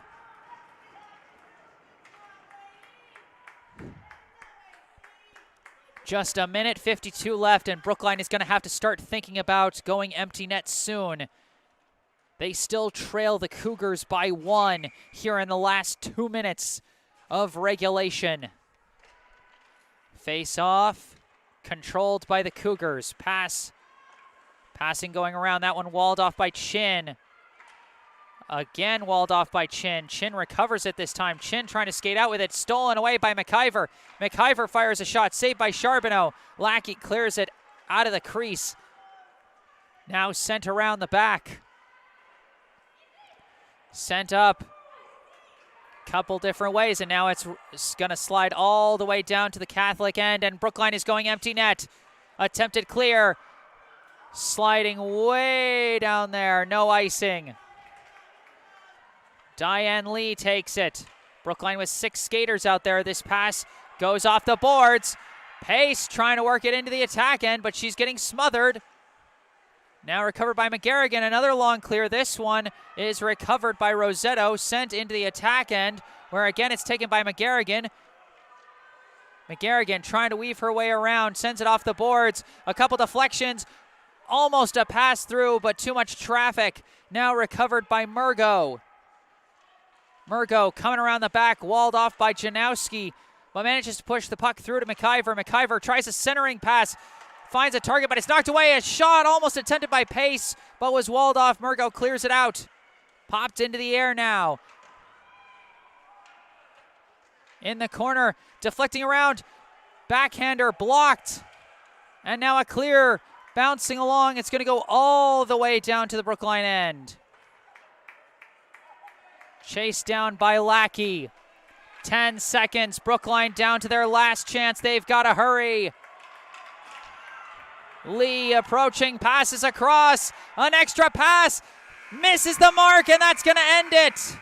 Speaker 1: Just a minute 52 left, and Brookline is going to have to start thinking about going empty net soon. They still trail the Cougars by 1 here in the last 2 minutes of regulation. Face off, controlled by the Cougars. Passing going around, that one walled off by Chin. Again walled off by Chin. Chin recovers it this time. Chin trying to skate out with it, stolen away by McIver. McIver fires a shot, saved by Charbonneau. Lackey clears it out of the crease. Now sent around the back. Sent up couple different ways, and now it's going to slide all the way down to the Catholic end, and Brookline is going empty net. Attempted clear. Sliding way down there. No icing. Diane Lee takes it. Brookline with 6 skaters out there. This pass goes off the boards. Pace trying to work it into the attack end, but she's getting smothered. Now recovered by McGarrigan. Another long clear. This one is recovered by Rosetto, sent into the attack end, where again it's taken by McGarrigan. McGarrigan trying to weave her way around, sends it off the boards. A couple deflections. Almost a pass through, but too much traffic. Now recovered by Murgo. Murgo coming around the back, walled off by Janowski, but manages to push the puck through to McIver. McIver tries a centering pass, finds a target, but it's knocked away. A shot almost attempted by Pace, but was walled off. Murgo clears it out. Popped into the air now. In the corner, deflecting around. Backhander blocked. And now a clear bouncing along. It's going to go all the way down to the Brookline end. Chased down by Lackey. 10 seconds. Brookline down to their last chance. They've got to hurry. Lee approaching, passes across. An extra pass. Misses the mark, and that's going to end it.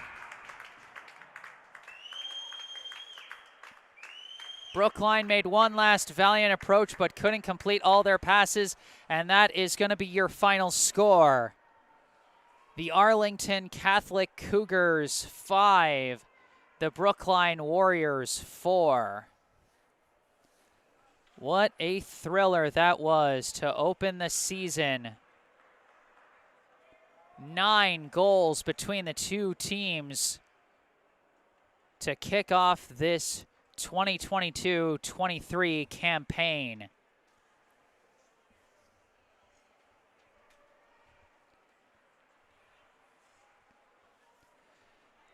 Speaker 1: Brookline made one last valiant approach, but couldn't complete all their passes, and that is going to be your final score. The Arlington Catholic Cougars 5, the Brookline Warriors 4. What a thriller that was to open the season. 9 goals between the two teams to kick off this 2022-23 campaign.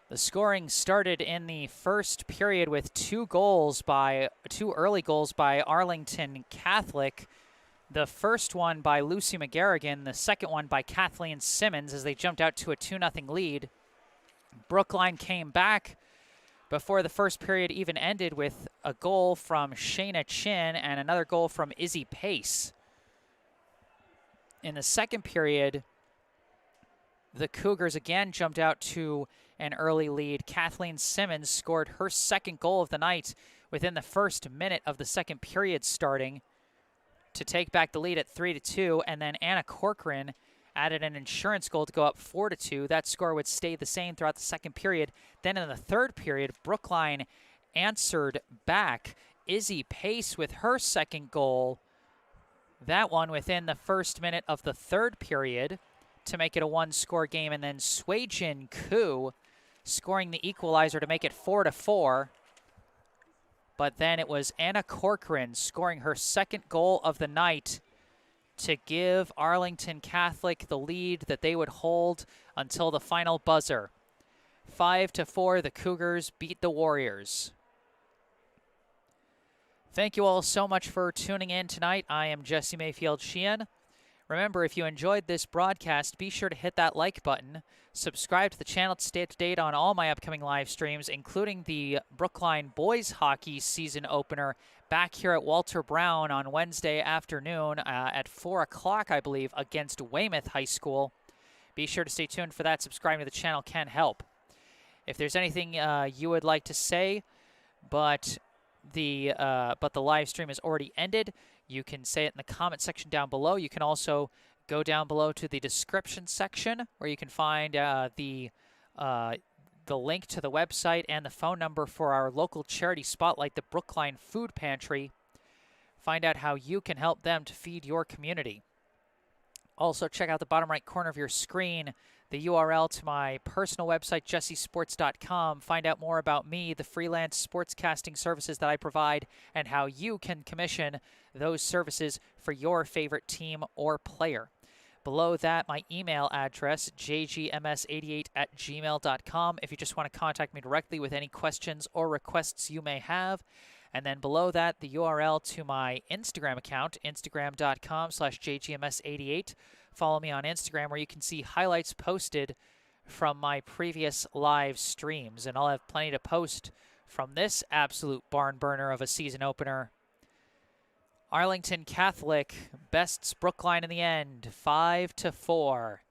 Speaker 1: The scoring started in the first period with 2 early goals by Arlington Catholic. The first one by Lucy McGarrigan, the second one by Kathleen Simmons as they jumped out to a 2-0 lead. Brookline came back before the first period even ended with a goal from Shayna Chin and another goal from Izzy Pace. In the second period, the Cougars again jumped out to an early lead. Kathleen Simmons scored her second goal of the night within the first minute of the second period starting to take back the lead at 3-2, and then Anna Corcoran added an insurance goal to go up 4-2. That score would stay the same throughout the second period. Then in the third period, Brookline answered back. Izzy Pace with her second goal, that one within the first minute of the third period to make it a 1-score game, and then Swayjin Koo scoring the equalizer to make it 4-4. But then it was Anna Corcoran scoring her second goal of the night to give Arlington Catholic the lead that they would hold until the final buzzer. 5-4, the Cougars beat the Warriors. Thank you all so much for tuning in tonight. I am Jesse Mayfield-Sheehan. Remember, if you enjoyed this broadcast, be sure to hit that like button. Subscribe to the channel to stay up to date on all my upcoming live streams, including the Brookline boys hockey season opener back here at Walter Brown on Wednesday afternoon at 4 o'clock, I believe, against Weymouth High School. Be sure to stay tuned for that. Subscribing to the channel can help. If there's anything you would like to say, but the live stream has already ended, you can say it in the comment section down below. You can also go down below to the description section where you can find the link to the website and the phone number for our local charity spotlight, the Brookline Food Pantry. Find out how you can help them to feed your community. Also, check out the bottom right corner of your screen, the URL to my personal website, jessesports.com. Find out more about me, the freelance sportscasting services that I provide, and how you can commission those services for your favorite team or player. Below that, my email address, jgms88@gmail.com, if you just want to contact me directly with any questions or requests you may have. And then below that, the URL to my Instagram account, instagram.com/jgms88. Follow me on Instagram, where you can see highlights posted from my previous live streams. And I'll have plenty to post from this absolute barn burner of a season opener. Arlington Catholic bests Brookline in the end, 5-4.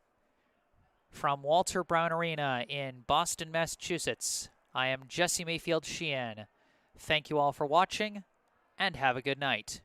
Speaker 1: From Walter Brown Arena in Boston, Massachusetts, I am Jesse Mayfield-Sheehan. Thank you all for watching, and have a good night.